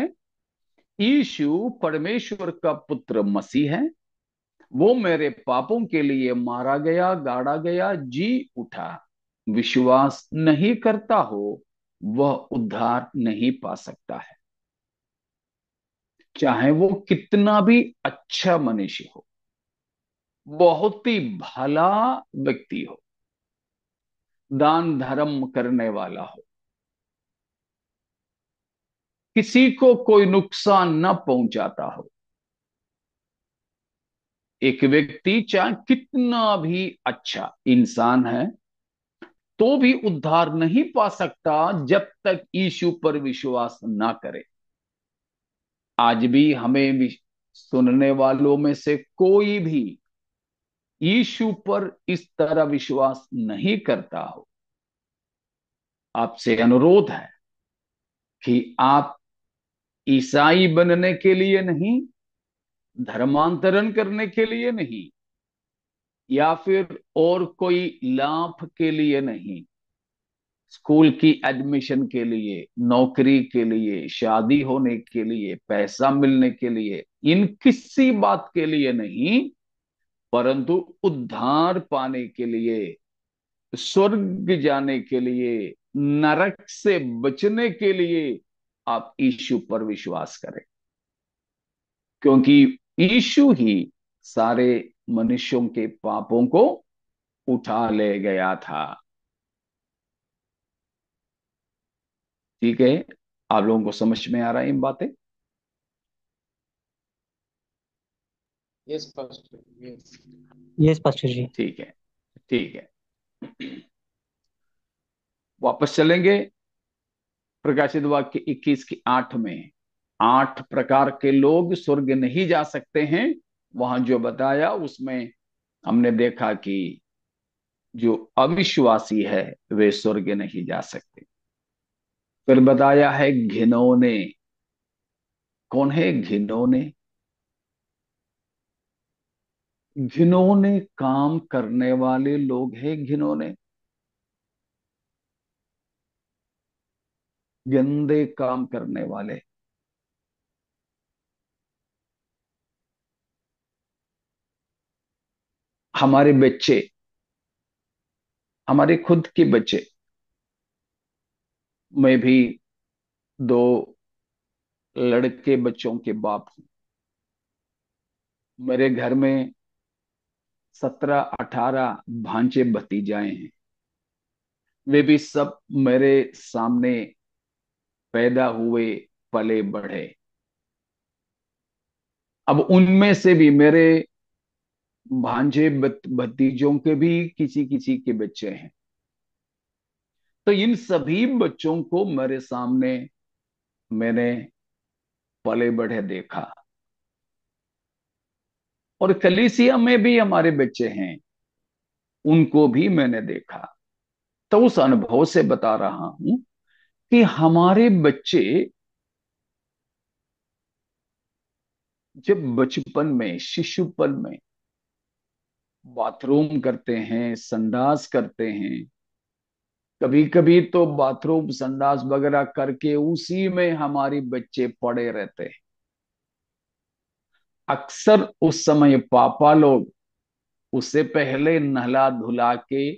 यीशु परमेश्वर का पुत्र मसीह है, वो मेरे पापों के लिए मारा गया, गाड़ा गया, जी उठा। विश्वास नहीं करता हो, वह उद्धार नहीं पा सकता है, चाहे वो कितना भी अच्छा मनुष्य हो, बहुत ही भला व्यक्ति हो, दान धर्म करने वाला हो, किसी को कोई नुकसान न पहुंचाता हो। एक व्यक्ति चाहे कितना भी अच्छा इंसान है, तो भी उद्धार नहीं पा सकता जब तक यीशु पर विश्वास ना करे। आज भी हमें सुनने वालों में से कोई भी यीशु पर इस तरह विश्वास नहीं करता हो, आपसे अनुरोध है कि आप ईसाई बनने के लिए नहीं, धर्मांतरण करने के लिए नहीं, या फिर और कोई लाभ के लिए नहीं, स्कूल की एडमिशन के लिए, नौकरी के लिए, शादी होने के लिए, पैसा मिलने के लिए, इन किसी बात के लिए नहीं, परंतु उद्धार पाने के लिए, स्वर्ग जाने के लिए, नरक से बचने के लिए आप यीशु पर विश्वास करें, क्योंकि यीशु ही सारे मनुष्यों के पापों को उठा ले गया था। ठीक है, आप लोगों को समझ में आ रहा है इन बातें? Yes pastor, yes. Yes pastor ji. ठीक है, ठीक है। वापस चलेंगे प्रकाशित वाक्य 21 की 8 में 8 प्रकार के लोग स्वर्ग नहीं जा सकते हैं। वहां जो बताया उसमें हमने देखा कि जो अविश्वासी है वे स्वर्ग नहीं जा सकते। फिर बताया है घिनौने। कौन है घिनौने? घिनौने काम करने वाले लोग हैं घिनौने, गंदे काम करने वाले। हमारे बच्चे, हमारे खुद के बच्चे, मैं भी 2 लड़के बच्चों के बाप हूं। मेरे घर में 17-18 भांजे भतीजाएं हैं। वे भी सब मेरे सामने पैदा हुए, पले बढ़े। अब उनमें से भी मेरे भांजे भतीजों के भी किसी किसी के बच्चे हैं। तो इन सभी बच्चों को मेरे सामने मैंने पले बढ़े देखा। और कलीसिया में भी हमारे बच्चे हैं, उनको भी मैंने देखा। तो उस अनुभव से बता रहा हूं कि हमारे बच्चे जब बचपन में, शिशुपन में बाथरूम करते हैं, संडास करते हैं, कभी कभी तो बाथरूम संडास वगैरह करके उसी में हमारे बच्चे पड़े रहते हैं। अक्सर उस समय पापा लोग उससे पहले नहला धुला के,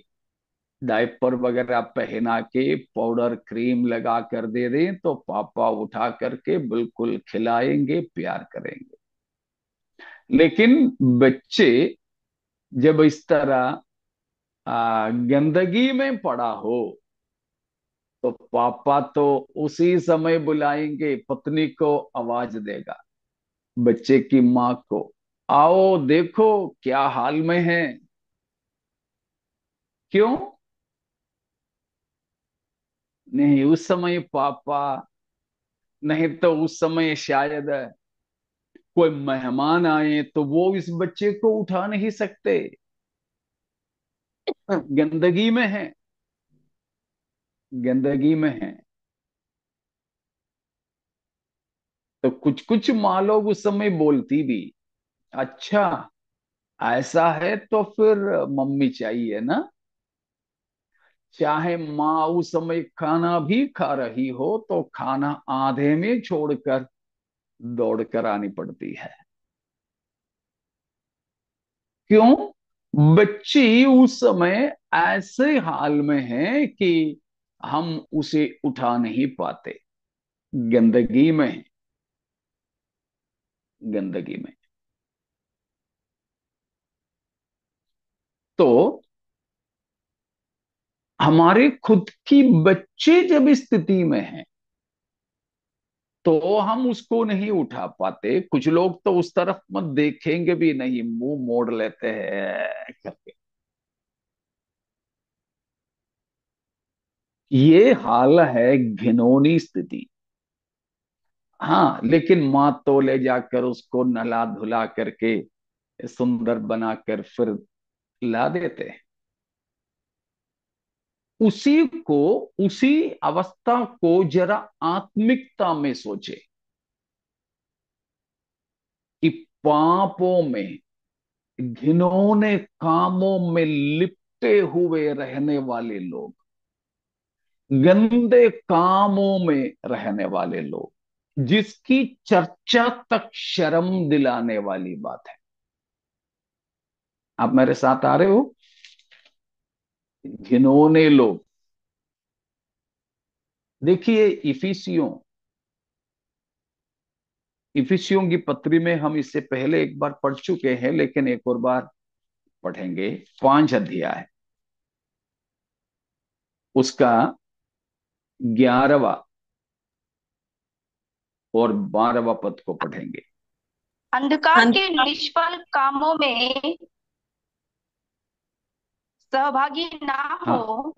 डायपर वगैरह पहना के, पाउडर क्रीम लगा कर दे दें तो पापा उठा करके बिल्कुल खिलाएंगे, प्यार करेंगे। लेकिन बच्चे जब इस तरह गंदगी में पड़ा हो तो पापा तो उसी समय बुलाएंगे, पत्नी को आवाज देगा, बच्चे की माँ को, आओ देखो क्या हाल में है। क्यों? नहीं उस समय पापा, नहीं तो उस समय शायद कोई मेहमान आए तो वो इस बच्चे को उठा नहीं सकते, गंदगी में है, गंदगी में है। तो कुछ कुछ माँ लोग उस समय बोलती भी, अच्छा ऐसा है तो फिर मम्मी चाहिए ना। चाहे माँ उस समय खाना भी खा रही हो तो खाना आधे में छोड़कर दौड़ कर आनी पड़ती है। क्यों? बच्ची उस समय ऐसे हाल में है कि हम उसे उठा नहीं पाते, गंदगी में है, गंदगी में। तो हमारे खुद की बच्चे जब इस स्थिति में हैं तो हम उसको नहीं उठा पाते। कुछ लोग तो उस तरफ मत देखेंगे भी नहीं, मुंह मोड़ लेते हैं करके। ये हाल है, घिनौनी स्थिति। हाँ, लेकिन माँ तो ले जाकर उसको नहला धुला करके सुंदर बनाकर फिर ला देते हैं। उसी को, उसी अवस्था को जरा आत्मिकता में सोचे कि पापों में, घिनौने कामों में लिपटे हुए रहने वाले लोग, गंदे कामों में रहने वाले लोग, जिसकी चर्चा तक शर्म दिलाने वाली बात है। आप मेरे साथ आ रहे हो? घिनौने लोग। देखिए इफिसियों की पत्री में हम इससे पहले एक बार पढ़ चुके हैं, लेकिन एक और बार पढ़ेंगे। 5 अध्याय, उसका 11वां और 12वां पद को पढ़ेंगे। अंधकार के निष्फल कामों में सहभागी ना हो, हाँ,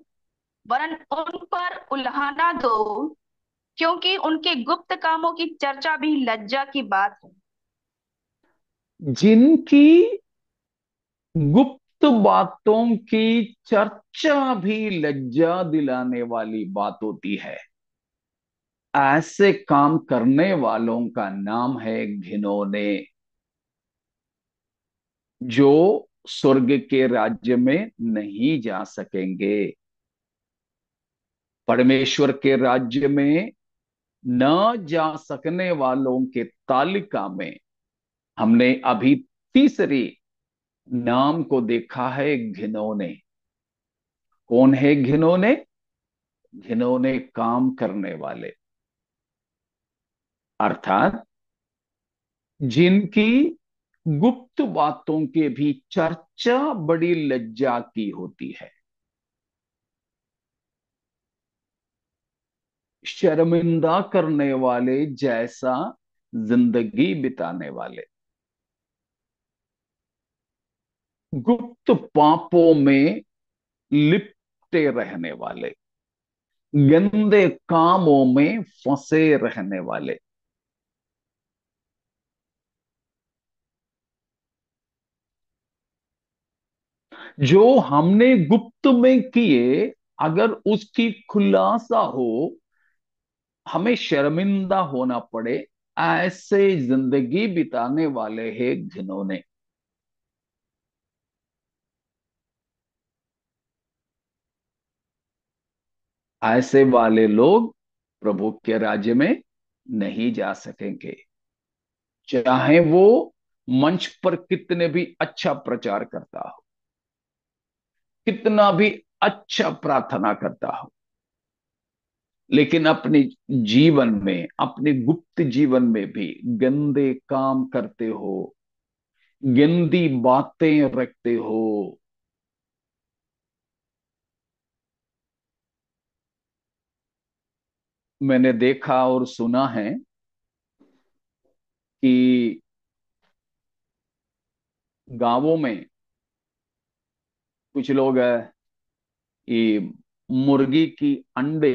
वरन उन पर उल्हाना दो क्योंकि उनके गुप्त कामों की चर्चा भी लज्जा की बात है। जिनकी गुप्त बातों की चर्चा भी लज्जा दिलाने वाली बात होती है, ऐसे काम करने वालों का नाम है घिनौने, जो स्वर्ग के राज्य में नहीं जा सकेंगे। परमेश्वर के राज्य में न जा सकने वालों के तालिका में हमने अभी तीसरी नाम को देखा है, घिनौने। कौन है घिनौने? घिनौने काम करने वाले, अर्थात जिनकी गुप्त बातों की भी चर्चा बड़ी लज्जा की होती है, शर्मिंदा करने वाले जैसा जिंदगी बिताने वाले, गुप्त पापों में लिपटे रहने वाले, गंदे कामों में फंसे रहने वाले। जो हमने गुप्त में किए, अगर उसकी खुलासा हो, हमें शर्मिंदा होना पड़े, ऐसे जिंदगी बिताने वाले हैं घिनौने। ऐसे वाले लोग प्रभु के राज्य में नहीं जा सकेंगे, चाहे वो मंच पर कितने भी अच्छा प्रचार करता हो, कितना भी अच्छा प्रार्थना करता हो, लेकिन अपने जीवन में, अपने गुप्त जीवन में भी गंदे काम करते हो, गंदी बातें रखते हो, मैंने देखा और सुना है कि गांवों में कुछ लोग ये मुर्गी की अंडे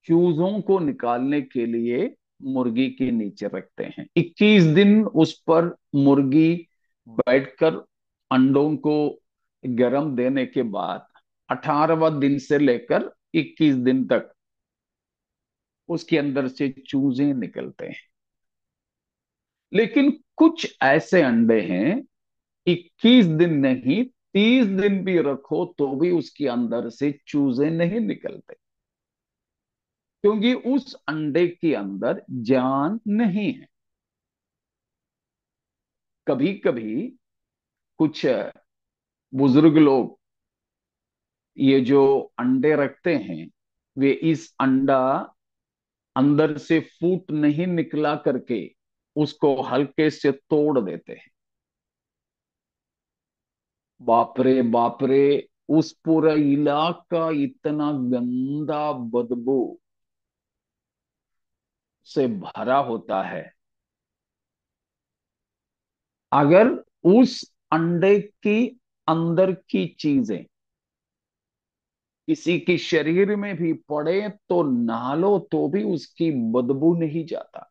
चूजों को निकालने के लिए मुर्गी के नीचे रखते हैं। 21 दिन उस पर मुर्गी बैठकर अंडों को गरम देने के बाद 18वां दिन से लेकर 21 दिन तक उसके अंदर से चूजे निकलते हैं। लेकिन कुछ ऐसे अंडे हैं, 21 दिन नहीं, 30 दिन भी रखो तो भी उसके अंदर से चूजे नहीं निकलते, क्योंकि उस अंडे के अंदर जान नहीं है। कभी कभी कुछ बुजुर्ग लोग ये जो अंडे रखते हैं, वे इस अंडा अंदर से फूट नहीं निकला करके उसको हल्के से तोड़ देते हैं। बाप रे बाप रे, उस पूरा इलाका इतना गंदा बदबू से भरा होता है। अगर उस अंडे की अंदर की चीजें किसी के शरीर में भी पड़े तो नहा लो तो भी उसकी बदबू नहीं जाता।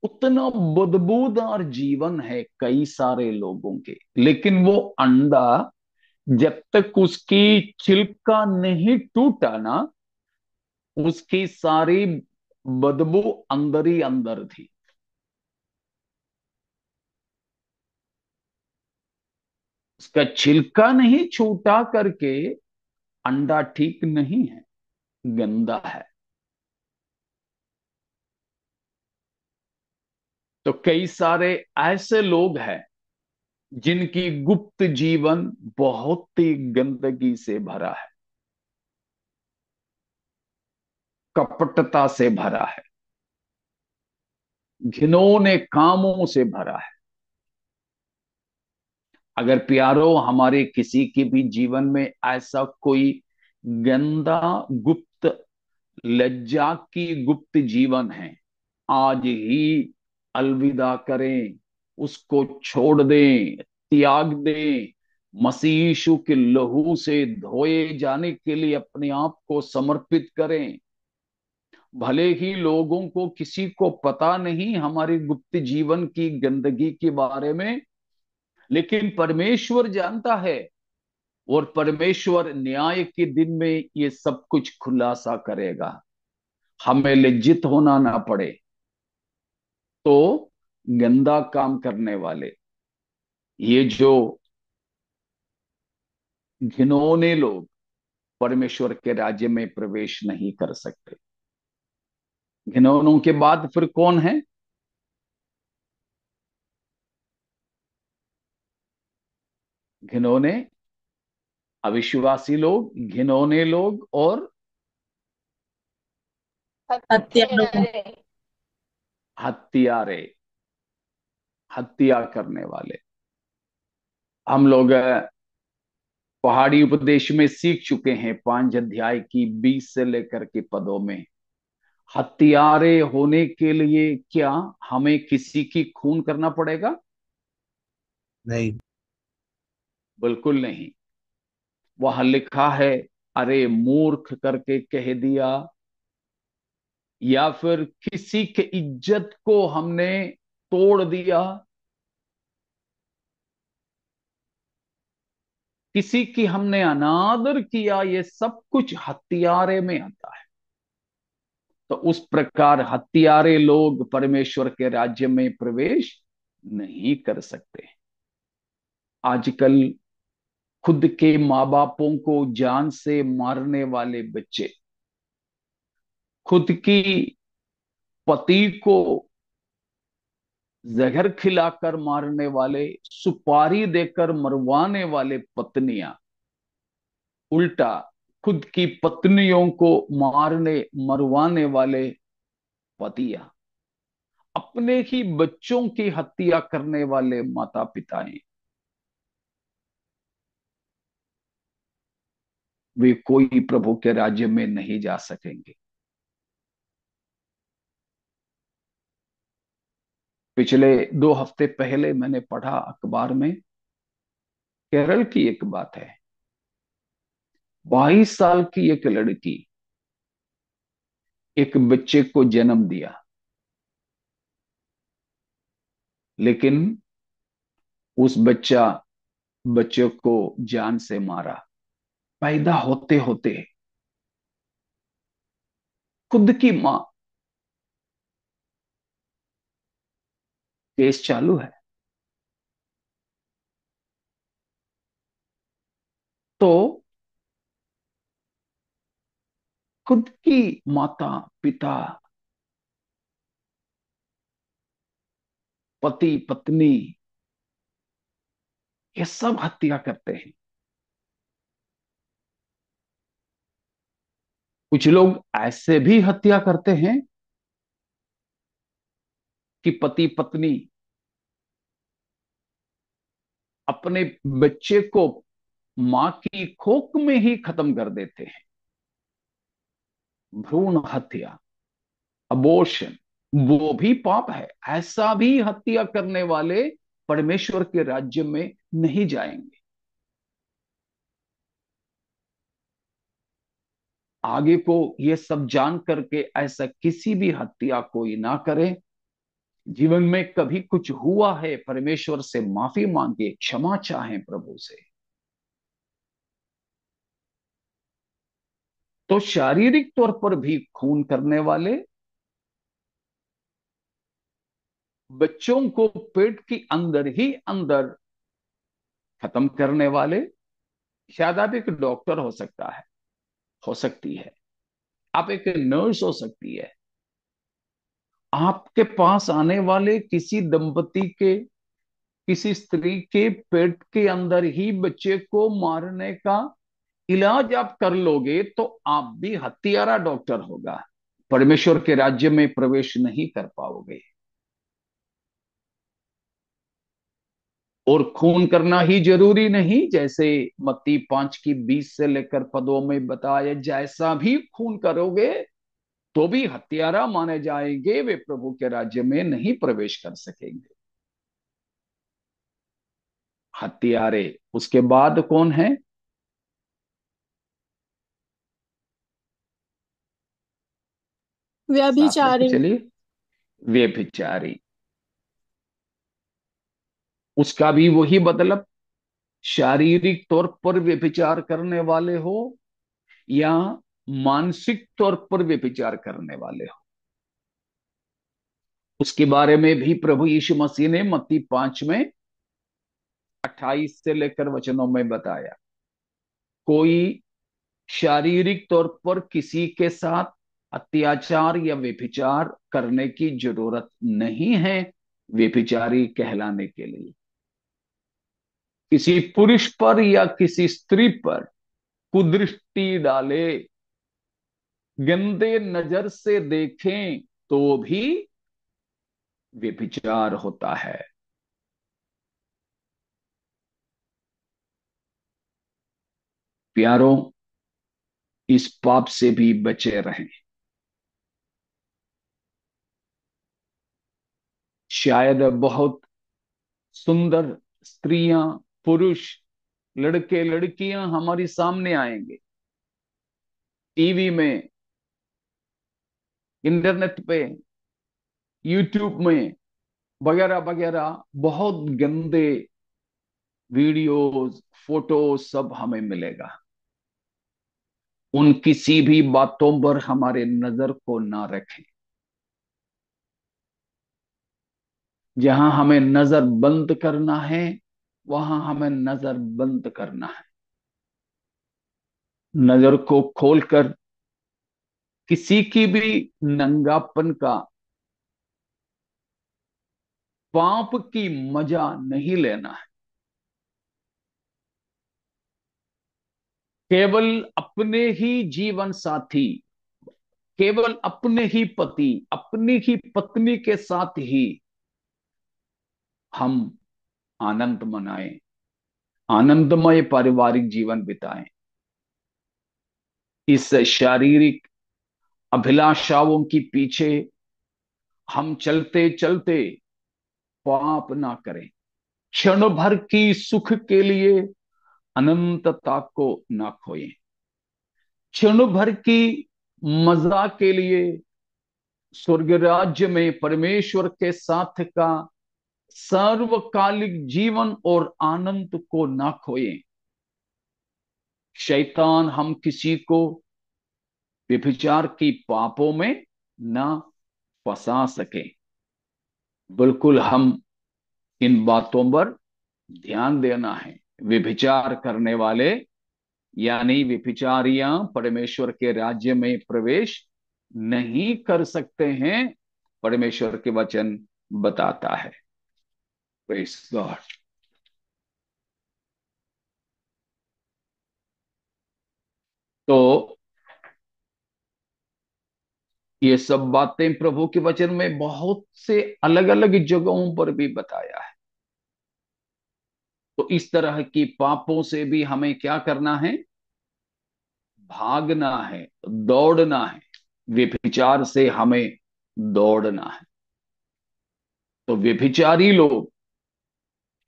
उतना बदबूदार जीवन है कई सारे लोगों के, लेकिन वो अंडा जब तक उसकी छिलका नहीं टूटा ना, उसकी सारी बदबू अंदर ही अंदर थी। उसका छिलका नहीं छूटा करके अंडा ठीक नहीं है, गंदा है। तो कई सारे ऐसे लोग हैं जिनकी गुप्त जीवन बहुत ही गंदगी से भरा है, कपटता से भरा है, घिनौने कामों से भरा है। अगर प्यारो हमारे किसी के भी जीवन में ऐसा कोई गंदा गुप्त, लज्जा की गुप्त जीवन है, आज ही अलविदा करें, उसको छोड़ दें, त्याग दें, मसीह यीशु के लहू से धोए जाने के लिए अपने आप को समर्पित करें। भले ही लोगों को किसी को पता नहीं हमारी गुप्त जीवन की गंदगी के बारे में, लेकिन परमेश्वर जानता है। और परमेश्वर न्याय के दिन में ये सब कुछ खुलासा करेगा। हमें लज्जित होना ना पड़े। तो गंदा काम करने वाले, ये जो घिनौने लोग परमेश्वर के राज्य में प्रवेश नहीं कर सकते। घिनौनों के बाद फिर कौन है? घिनौने, अविश्वासी लोग, घिनौने लोग और हत्यारों। हत्यारे, हत्या करने वाले। हम लोग पहाड़ी उपदेश में सीख चुके हैं 5 अध्याय की 20 से लेकर के पदों में। हत्यारे होने के लिए क्या हमें किसी की खून करना पड़ेगा? नहीं। बिल्कुल नहीं। वहां लिखा है, अरे मूर्ख करके कह दिया, या फिर किसी के इज्जत को हमने तोड़ दिया, किसी की हमने अनादर किया, ये सब कुछ हत्यारे में आता है। तो उस प्रकार हत्यारे लोग परमेश्वर के राज्य में प्रवेश नहीं कर सकते। आजकल खुद के माँ बापों को जान से मारने वाले बच्चे, खुद की पति को जहर खिलाकर मारने वाले, सुपारी देकर मरवाने वाले पत्नियां, उल्टा खुद की पत्नियों को मारने मरवाने वाले पतियां, अपने ही बच्चों की हत्या करने वाले माता पिताएं, वे कोई प्रभु के राज्य में नहीं जा सकेंगे। पिछले 2 हफ्ते पहले मैंने पढ़ा अखबार में, केरल की एक बात है। 22 साल की एक लड़की एक बच्चे को जन्म दिया, लेकिन उस बच्चे को जान से मारा। पैदा होते होते खुद की मां, केस चालू है। तो खुद की माता पिता, पति पत्नी, ये सब हत्या करते हैं। कुछ लोग ऐसे भी हत्या करते हैं कि पति पत्नी अपने बच्चे को मां की कोख में ही खत्म कर देते हैं। भ्रूण हत्या, अबॉर्शन, वो भी पाप है। ऐसा भी हत्या करने वाले परमेश्वर के राज्य में नहीं जाएंगे। आगे को ये सब जान करके ऐसा किसी भी हत्या कोई ना करे। जीवन में कभी कुछ हुआ है, परमेश्वर से माफी मांगे, क्षमा चाहें प्रभु से। तो शारीरिक तौर पर भी खून करने वाले, बच्चों को पेट के अंदर ही अंदर खत्म करने वाले, शायद आप एक डॉक्टर हो सकता है, हो सकती है, आप एक नर्स हो सकती है। आपके पास आने वाले किसी दंपति के, किसी स्त्री के पेट के अंदर ही बच्चे को मारने का इलाज आप कर लोगे, तो आप भी हत्यारा डॉक्टर होगा, परमेश्वर के राज्य में प्रवेश नहीं कर पाओगे। और खून करना ही जरूरी नहीं, जैसे मत्ती 5 की 20 से लेकर पदों में बताया, जैसा भी खून करोगे तो भी हत्यारा माने जाएंगे, वे प्रभु के राज्य में नहीं प्रवेश कर सकेंगे। हत्यारे। उसके बाद कौन है? साथ लेके व्यभिचारी। चलिए। व्यभिचारी। उसका भी वही मतलब, शारीरिक तौर पर व्यभिचार करने वाले हो या मानसिक तौर पर व्यभिचार करने वाले हो। उसके बारे में भी प्रभु यीशु मसीह ने मत्ती 5 में 28 से लेकर वचनों में बताया। कोई शारीरिक तौर पर किसी के साथ अत्याचार या व्यभिचार करने की जरूरत नहीं है व्यभिचारी कहलाने के लिए। किसी पुरुष पर या किसी स्त्री पर कुदृष्टि डाले, गंदे नजर से देखें तो भी व्यभिचार होता है। प्यारों, इस पाप से भी बचे रहें। शायद बहुत सुंदर स्त्रियां, पुरुष, लड़के लड़कियां हमारी सामने आएंगे, टीवी में, इंटरनेट पे, यूट्यूब में वगैरह वगैरह, बहुत गंदे वीडियोस, फोटोज सब हमें मिलेगा। उन किसी भी बातों पर हमारे नजर को ना रखें। जहां हमें नजर बंद करना है वहां हमें नजर बंद करना है। नजर को खोलकर किसी की भी नंगापन का, पाप की मजा नहीं लेना है। केवल अपने ही जीवन साथी, केवल अपने ही पति, अपनी ही पत्नी के साथ ही हम आनंद मनाएं, आनंदमय पारिवारिक जीवन बिताएं। इस शारीरिक अभिलाषाओं के पीछे हम चलते चलते पाप ना करें। क्षण भर की सुख के लिए अनंतता को ना खोएं। क्षण भर की मजा के लिए स्वर्ग राज्य में परमेश्वर के साथ का सर्वकालिक जीवन और आनंद को ना खोएं। शैतान हम किसी को व्यभिचार की पापों में ना फंसा सके। बिल्कुल हम इन बातों पर ध्यान देना है। व्यभिचार करने वाले यानी व्यभिचारियां परमेश्वर के राज्य में प्रवेश नहीं कर सकते हैं, परमेश्वर के वचन बताता है। Praise God. तो ये सब बातें प्रभु के वचन में बहुत से अलग अलग जगहों पर भी बताया है। तो इस तरह की पापों से भी हमें क्या करना है? भागना है, दौड़ना है। व्यभिचार से हमें दौड़ना है। तो व्यभिचारी लोग,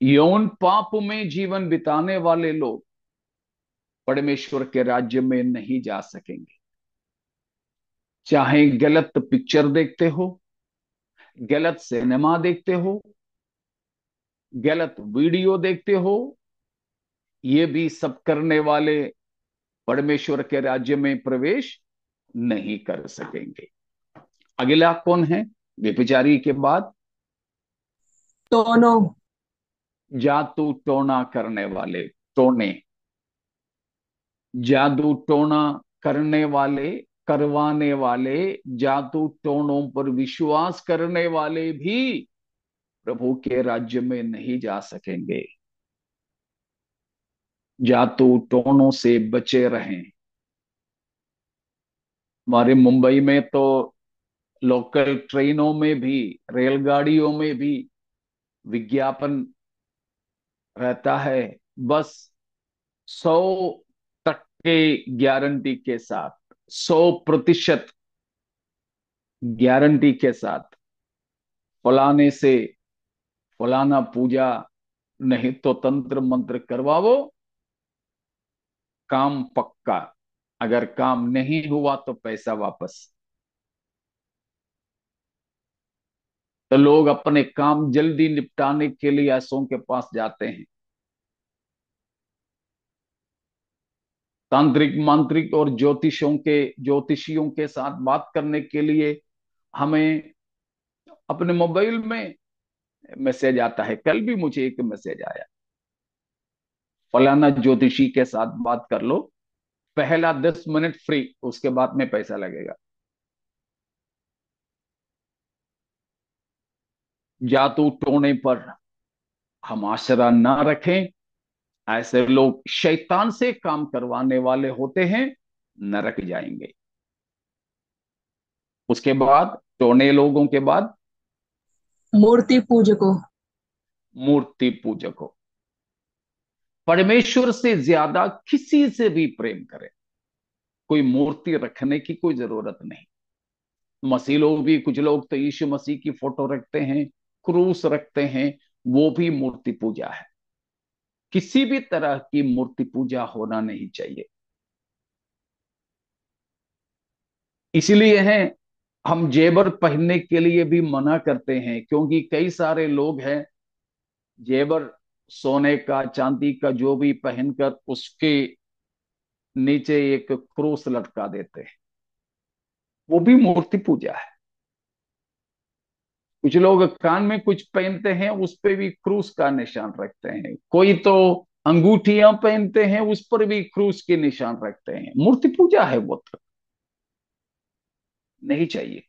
यौन पाप में जीवन बिताने वाले लोग परमेश्वर के राज्य में नहीं जा सकेंगे। चाहे गलत पिक्चर देखते हो, गलत सिनेमा देखते हो, गलत वीडियो देखते हो, ये भी सब करने वाले परमेश्वर के राज्य में प्रवेश नहीं कर सकेंगे। अगला कौन है व्यभिचारी के बाद? दोनों। जादू टोना करने वाले, टोने, जादू टोना करने वाले, करवाने वाले, जादू टोनों पर विश्वास करने वाले भी प्रभु के राज्य में नहीं जा सकेंगे। जादू टोनों से बचे रहें। हमारे मुंबई में तो लोकल ट्रेनों में भी, रेलगाड़ियों में भी विज्ञापन रहता है, बस 100% गारंटी के साथ, 100% गारंटी के साथ, फलाने से फलाना पूजा नहीं तो तंत्र मंत्र करवाओ, काम पक्का। अगर काम नहीं हुआ तो पैसा वापस। तो लोग अपने काम जल्दी निपटाने के लिए ऐसों के पास जाते हैं। तांत्रिक मांत्रिक और ज्योतिषियों के साथ बात करने के लिए हमें अपने मोबाइल में मैसेज आता है। कल भी मुझे एक मैसेज आया, फलाना ज्योतिषी के साथ बात कर लो, पहला 10 मिनट फ्री, उसके बाद में पैसा लगेगा। जादू टोने पर हम आशरा ना रखें। ऐसे लोग शैतान से काम करवाने वाले होते हैं, नरक जाएंगे। उसके बाद टोने लोगों के बाद मूर्ति पूजको। मूर्ति पूजकों। परमेश्वर से ज्यादा किसी से भी प्रेम करें, कोई मूर्ति रखने की कोई जरूरत नहीं। मसीह लोग भी, कुछ लोग तो यीशु मसीह की फोटो रखते हैं, क्रूस रखते हैं, वो भी मूर्ति पूजा है। किसी भी तरह की मूर्ति पूजा होना नहीं चाहिए। इसलिए है हम जेवर पहनने के लिए भी मना करते हैं, क्योंकि कई सारे लोग हैं जेवर सोने का चांदी का जो भी पहनकर उसके नीचे एक क्रूस लटका देते हैं, वो भी मूर्ति पूजा है। कुछ लोग कान में कुछ पहनते हैं, उस पे भी क्रूस का निशान रखते हैं। कोई तो अंगूठियां पहनते हैं, उस पर भी क्रूस के निशान रखते हैं। मूर्ति पूजा है वो, तो नहीं चाहिए।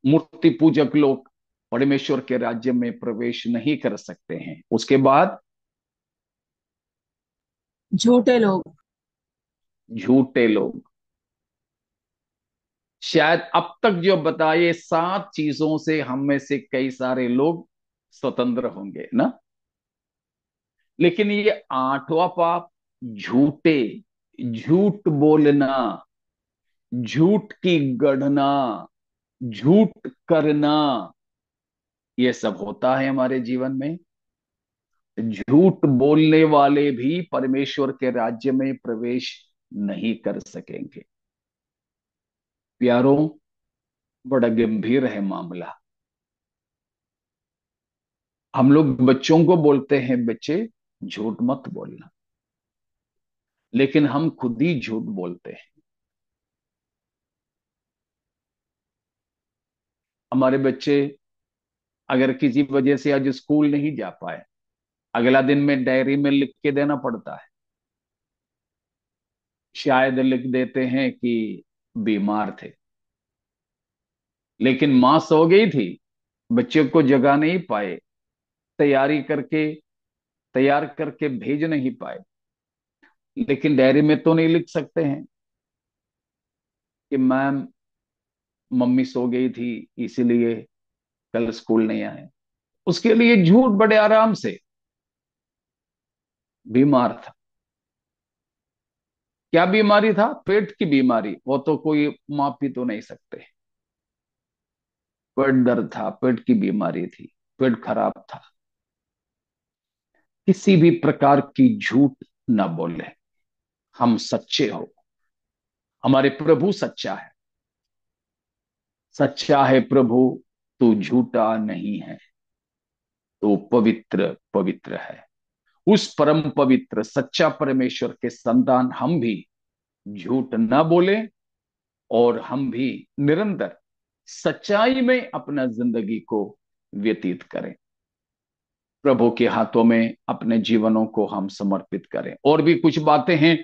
मूर्ति पूजक लोग परमेश्वर के राज्य में प्रवेश नहीं कर सकते हैं। उसके बाद झूठे लोग। झूठे लोग। शायद अब तक जो बताए 7 चीजों से हम में से कई सारे लोग स्वतंत्र होंगे ना, लेकिन ये 8वां पाप, झूठे, झूठ बोलना, झूठ की गढ़ना, झूठ करना, ये सब होता है हमारे जीवन में। झूठ बोलने वाले भी परमेश्वर के राज्य में प्रवेश नहीं कर सकेंगे। प्यारों, बड़ा गंभीर है मामला। हम लोग बच्चों को बोलते हैं, बच्चे झूठ मत बोलना, लेकिन हम खुद ही झूठ बोलते हैं। हमारे बच्चे अगर किसी वजह से आज स्कूल नहीं जा पाए, अगला दिन में डायरी में लिख के देना पड़ता है। शायद लिख देते हैं कि बीमार थे, लेकिन मां सो गई थी, बच्चे को जगा नहीं पाए, तैयारी करके तैयार करके भेज नहीं पाए। लेकिन डायरी में तो नहीं लिख सकते हैं कि मैम, मम्मी सो गई थी इसीलिए कल स्कूल नहीं आए। उसके लिए झूठ बड़े आराम से, बीमार था। क्या बीमारी था? पेट की बीमारी, वो तो कोई माप भी तो नहीं सकते। पेट दर्द था, पेट की बीमारी थी, पेट खराब था। किसी भी प्रकार की झूठ न बोले। हम सच्चे हो। हमारे प्रभु सच्चा है। सच्चा है प्रभु, तू झूठा नहीं है, तो पवित्र पवित्र है। उस परम पवित्र सच्चा परमेश्वर के संतान हम भी झूठ न बोले, और हम भी निरंतर सच्चाई में अपना जिंदगी को व्यतीत करें। प्रभु के हाथों में अपने जीवनों को हम समर्पित करें। और भी कुछ बातें हैं,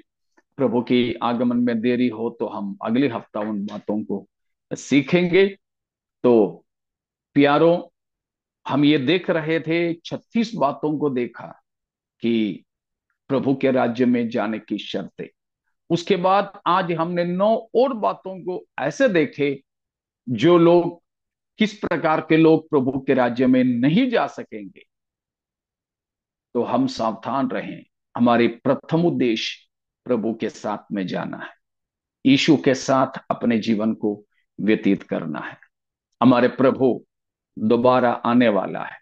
प्रभु की आगमन में देरी हो तो हम अगले हफ्ता उन बातों को सीखेंगे। तो प्यारों, हम ये देख रहे थे, 36 बातों को देखा कि प्रभु के राज्य में जाने की शर्तें। उसके बाद आज हमने 9 और बातों को ऐसे देखे जो लोग, किस प्रकार के लोग प्रभु के राज्य में नहीं जा सकेंगे। तो हम सावधान रहें। हमारी प्रथम उद्देश्य प्रभु के साथ में जाना है, यीशु के साथ अपने जीवन को व्यतीत करना है। हमारे प्रभु दोबारा आने वाला है।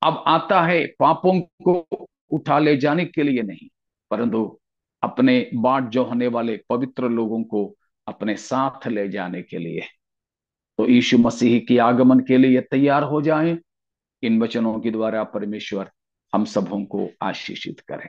अब आता है पापों को उठा ले जाने के लिए नहीं, परंतु अपने बाट जो होने वाले पवित्र लोगों को अपने साथ ले जाने के लिए। तो यीशु मसीह की आगमन के लिए तैयार हो जाएं। इन वचनों के द्वारा परमेश्वर हम सबों को आशीषित करें।